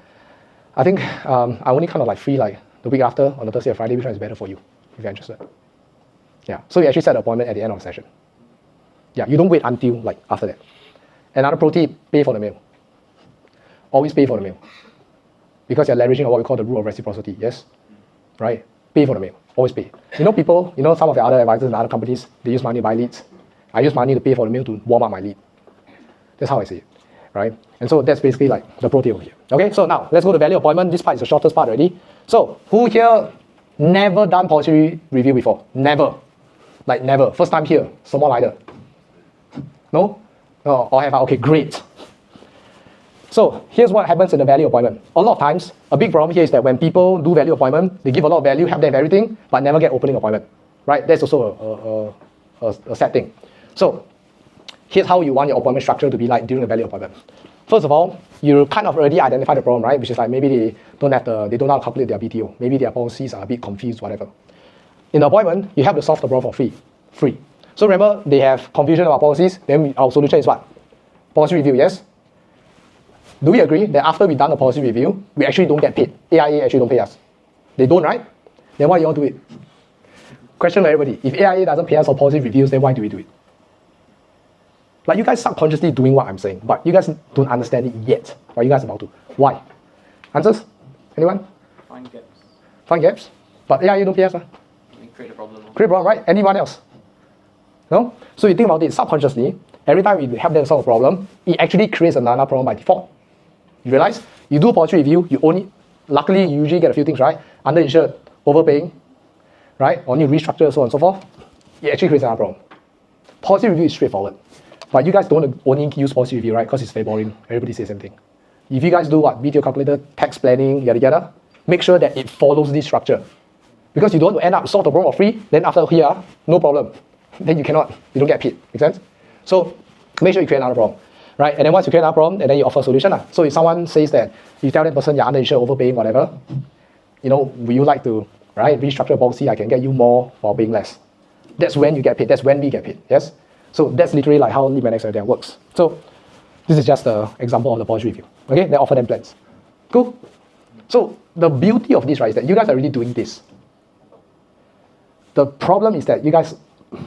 I think I only kind of like free like the week after on the Thursday or Friday, which one is better for you, if you're interested. Yeah, so you actually set an appointment at the end of the session. Yeah, you don't wait until like after that. Another pro tip, pay for the meal. Always pay for the meal. Because you're leveraging on what we call the rule of reciprocity, yes? Right? Pay for the meal. Always pay. You know people, you know some of the other advisors in other companies, they use money to buy leads. I use money to pay for the meal to warm up my lead. That's how I see it, right? And so that's basically like the pro tip over here. Okay, so now let's go to value appointment. This part is the shortest part already. So who here never done policy review before? Never. Like never. First time here. Someone like that. No? Oh, or have I? Okay, great. So here's what happens in the value appointment. A lot of times, a big problem here is that when people do value appointment, they give a lot of value, help them with everything, but never get opening appointment, right? That's also a sad thing. So here's how you want your appointment structure to be like during the value appointment. First of all, you kind of already identify the problem, right? Which is like maybe they don't know how to calculate their BTO. Maybe their policies are a bit confused, whatever. In the appointment, you have to solve the problem for free. So remember, they have confusion about policies, then our solution is what? Policy review, yes? Do we agree that after we've done the policy review, we actually don't get paid? AIA actually don't pay us. They don't, right? Then why you want to do it? Question for everybody. If AIA doesn't pay us for policy reviews, then why do we do it? Like you guys subconsciously doing what I'm saying, but you guys don't understand it yet. But you guys are about to. Why? Answers? Anyone? Find gaps. Find gaps? But AIA don't pay us. Create a problem. Create a problem, right? Anyone else? No? So you think about it subconsciously, every time we help them solve a problem, it actually creates another problem by default. You realize? You do a policy review, luckily you usually get a few things, right? Underinsured, overpaying, right? Or need restructure, so on and so forth. It actually creates another problem. Policy review is straightforward. But you guys don't only use policy review, right? Because it's very boring. Everybody says the same thing. If you guys do what? BTO calculator, tax planning, yada yada, make sure that it follows this structure. Because you don't want to end up solve the problem for free, then after here, no problem. Then you don't get paid. Make sense? So make sure you create another problem. Right? And then once you create another problem, and then you offer a solution. So if someone says that you tell that person you're underinsured, overpaying, whatever, would you like to restructure a policy? I can get you more while paying less. That's when you get paid. That's when we get paid. Yes? So that's literally like how Lead Manex works. So this is just an example of the policy review. Okay? Then offer them plans. Cool? So the beauty of this, right, is that you guys are already doing this. The problem is that you guys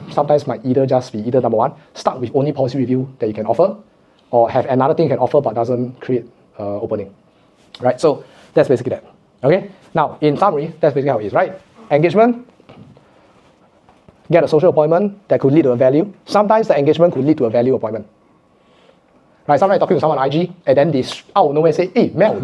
sometimes might either number one, start with only policy review that you can offer, or have another thing you can offer but doesn't create opening. Right? So that's basically that. Okay? Now, in summary, that's basically how it is, right? Engagement, get a social appointment that could lead to a value. Sometimes the engagement could lead to a value appointment. Right? Sometimes you're talking to someone on IG, and then they out of nowhere say, hey, Mel,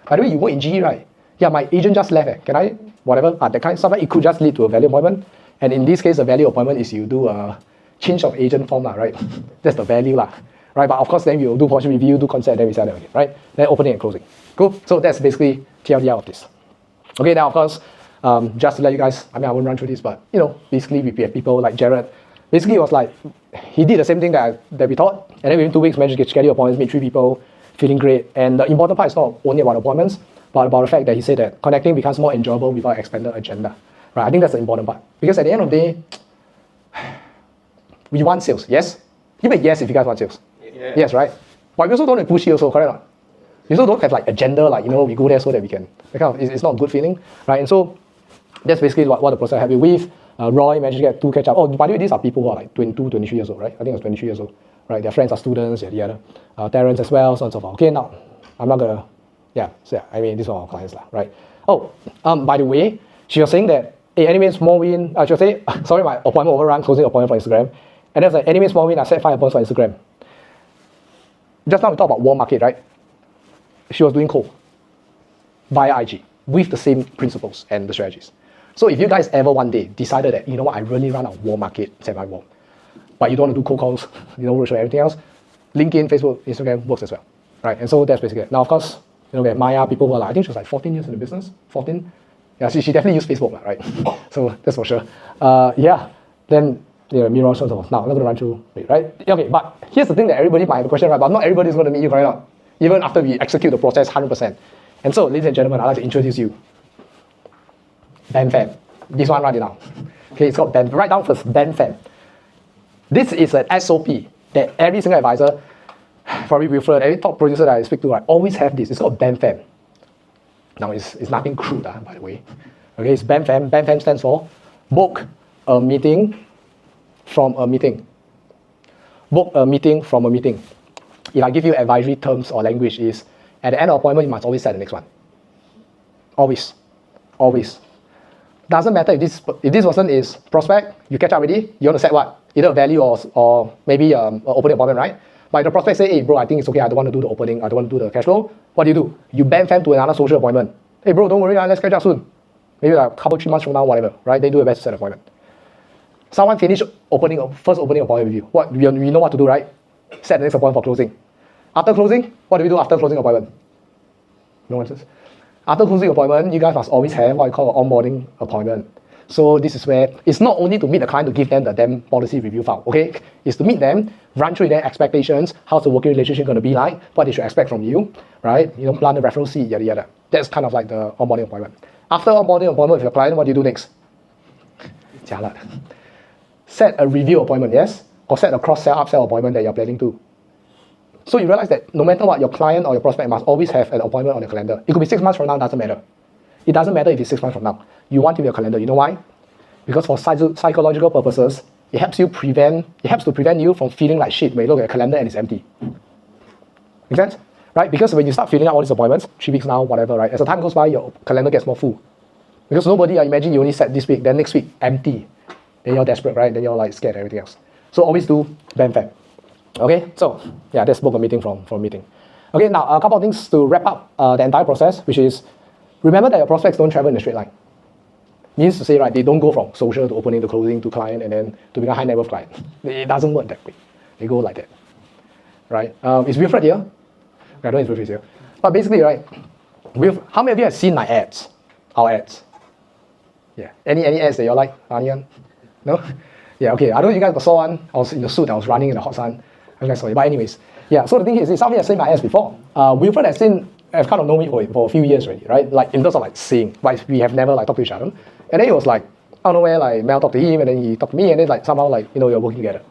by the way, you work in GE, right? Yeah, my agent just left. Can I, whatever, that kind. Sometimes it could just lead to a value appointment. And in this case, the value appointment is you do a change of agent form, right? That's the value, right? But of course, then we'll do policy review, do consent, then we sell them again, right? Then opening and closing. Cool. So that's basically TLDR of this. Okay, now of course, just to let you guys, I won't run through this, but basically we have people like Jared. Basically, it was like he did the same thing that we thought, and then within 2 weeks, managed to get schedule appointments, meet 3 people, feeling great. And the important part is not only about appointments, but about the fact that he said that connecting becomes more enjoyable without expanded agenda. Right? I think that's the important part. Because at the end of the day, we want sales, yes? Give me a yes if you guys want sales. Yeah. Yes, right? But we also don't want to push you also, correct or not? We also don't have like agenda, like, we go there so that we can, it's not a good feeling, right? And so that's basically what the process I have with. Roy managed to get 2 catch up. Oh, by the way, these are people who are like 22, 23 years old, right? I think it was 23 years old, right? Their friends are students, yada yada. Terrence as well, so on and so forth. Okay, now, I'm not gonna, this is one of our clients, right? Oh, by the way, she was saying that, hey, anyway, small win, she was saying, sorry, my appointment overrun, closing appointment for Instagram. And that's like, anyway, small win, I set 5 appointments for Instagram. Just now we talked about warm market, right? She was doing cold via IG with the same principles and the strategies. So if you guys ever one day decided that, I really run a warm market, semi-warm, but you don't want to do cold calls, you know, roadshow, everything else, LinkedIn, Facebook, Instagram works as well, right? And so that's basically it. Now, of course, you know, we have Maya, people who are like, I think she was like 14 years in the business, 14. Yeah, she definitely used Facebook, right? So that's for sure. Yeah, then, you know, Mira, so on. Now, I'm not going to run through it, right? Okay, but here's the thing that everybody might have a question, right? But not everybody is going to meet you, right? Now, even after we execute the process 100%. And so, ladies and gentlemen, I'd like to introduce you. Ben Fam. This one, write it down. Okay, it's called Ben. Write down first, Ben Fam. This is an SOP that every single advisor, probably Wilfred, every top producer that I speak to, right, always have this. It's called Ben Fam. Now, it's nothing crude, by the way. Okay, it's Ben Fam. Ben Fam stands for book a meeting from a meeting. Book a meeting from a meeting. If I give you advisory terms or language, is at the end of appointment, you must always set the next one. Always. Always. Doesn't matter if this person is prospect, you catch up already, you want to set what? Either a value or maybe an opening appointment, right? But if the prospect say, hey bro, I think it's okay, I don't want to do the opening, I don't want to do the cash flow, what do? You Ben Fam to another social appointment. Hey bro, don't worry, let's catch up soon. Maybe like a couple, 3 months from now, whatever, right? They do the best to set an appointment. Someone finish first opening appointment with you. What you know what to do, right? Set the next appointment for closing. After closing, what do we do after closing appointment? No answers. After closing appointment, you guys must always have what I call an onboarding appointment. So this is where it's not only to meet the client to give them the damn policy review file, okay? It's to meet them, run through their expectations, how's the working relationship going to be like, what they should expect from you, right? You know, plan the referral seat, yada yada. That's kind of like the onboarding appointment. After onboarding appointment with your client, what do you do next? Jialat. Set a review appointment, yes? Or set a cross-sell, upsell appointment that you're planning to. So you realize that no matter what, your client or your prospect must always have an appointment on the calendar. It could be 6 months from now, doesn't matter. It doesn't matter if it's 6 months from now. You want to be a calendar. You know why? Because for psychological purposes, it helps to prevent you from feeling like shit when you look at a calendar and it's empty. Make sense? Right? Because when you start filling out all these appointments, 3 weeks now, whatever, right? As the time goes by, your calendar gets more full. Because nobody, imagine you only set this week, then next week, empty. Then you're desperate, right? Then you're like scared and everything else. So always do Ben Fam. Okay, so yeah, that's book a meeting from a meeting. Okay, now a couple of things to wrap up the entire process, which is remember that your prospects don't travel in a straight line. Means to say, right, they don't go from social to opening to closing to client and then to become high net worth client. It doesn't work that way. They go like that, right? Is Wilfred here? I don't know if Wilfred is here. But basically, right, how many of you have seen my ads? Our ads? Yeah. Any ads that you like? Onion? No? Yeah, okay. I don't know if you guys saw one. I was in the suit, I was running in the hot sun. I guys saw it. But anyways, yeah, so the thing is, some of you have seen my ads before. Wilfred have kind of known me for a few years already, right? Like in terms of like seeing, but we have never like talked to each other. And then it was like, I don't know where, like Mel talked to him and then he talked to me and then like somehow like, you know, you're working together.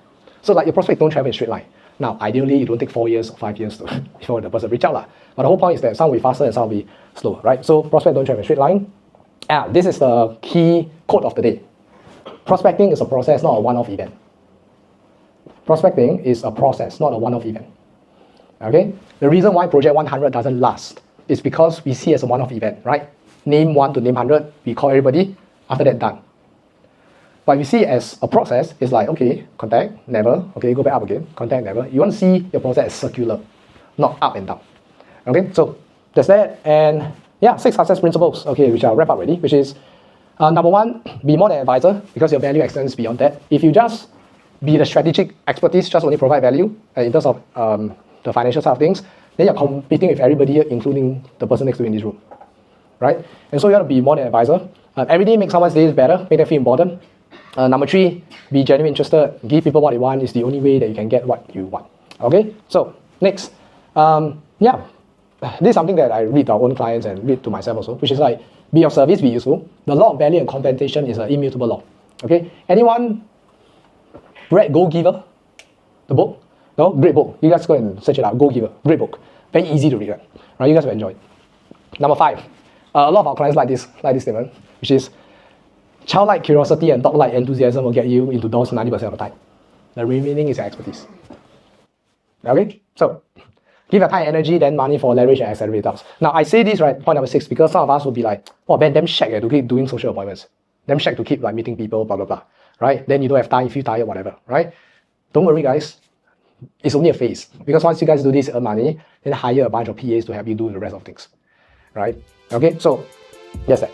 So like your prospects don't travel in a straight line. Now, ideally, you don't take 4 years or 5 years before the person reach out. But the whole point is that some will be faster and some will be slower, right? So prospects don't travel in a straight line. This is the key quote of the day. Prospecting is a process, not a one-off event. Prospecting is a process, not a one-off event. Okay? The reason why Project 100 doesn't last is because we see it as a one-off event, right? Name 1 to name 100, we call everybody, after that, done. But we see it as a process, it's like, okay, contact, never, okay, go back up again, contact, never. You want to see your process as circular, not up and down. Okay, so that's that. And yeah, 6 success principles, okay, which I'll wrap up already, which is number 1, be more than an advisor because your value extends beyond that. If you just be the strategic expertise, just only provide value in terms of the financial side of things, then you're competing with everybody here, including the person next to you in this room, right? And so you have to be more than an advisor. Every day make someone's day better, make them feel important. Number 3, be genuinely interested. Give people what they want is the only way that you can get what you want. Okay, so next, yeah, this is something that I read to our own clients and read to myself also, which is like, be of service, be useful. The law of value and compensation is an immutable law. Okay, anyone read Go Giver, the book? No, great book. You guys go and search it out. Go Giver, great book. Very easy to read, right? You guys will enjoy it. Number 5, a lot of our clients like this statement, which is childlike curiosity and dog-like enthusiasm will get you into doors 90% of the time. The remaining is your expertise. Okay, so give your time and energy, then money for leverage and accelerate results. Now I say this, right, point number 6, because some of us will be like, oh man, damn shag to keep doing social appointments. Damn shag to keep like meeting people, blah, blah, blah, right? Then you don't have time, you feel tired, whatever, right? Don't worry guys, it's only a phase. Because once you guys do this, earn money, then hire a bunch of PAs to help you do the rest of things, right? Okay, so that's that.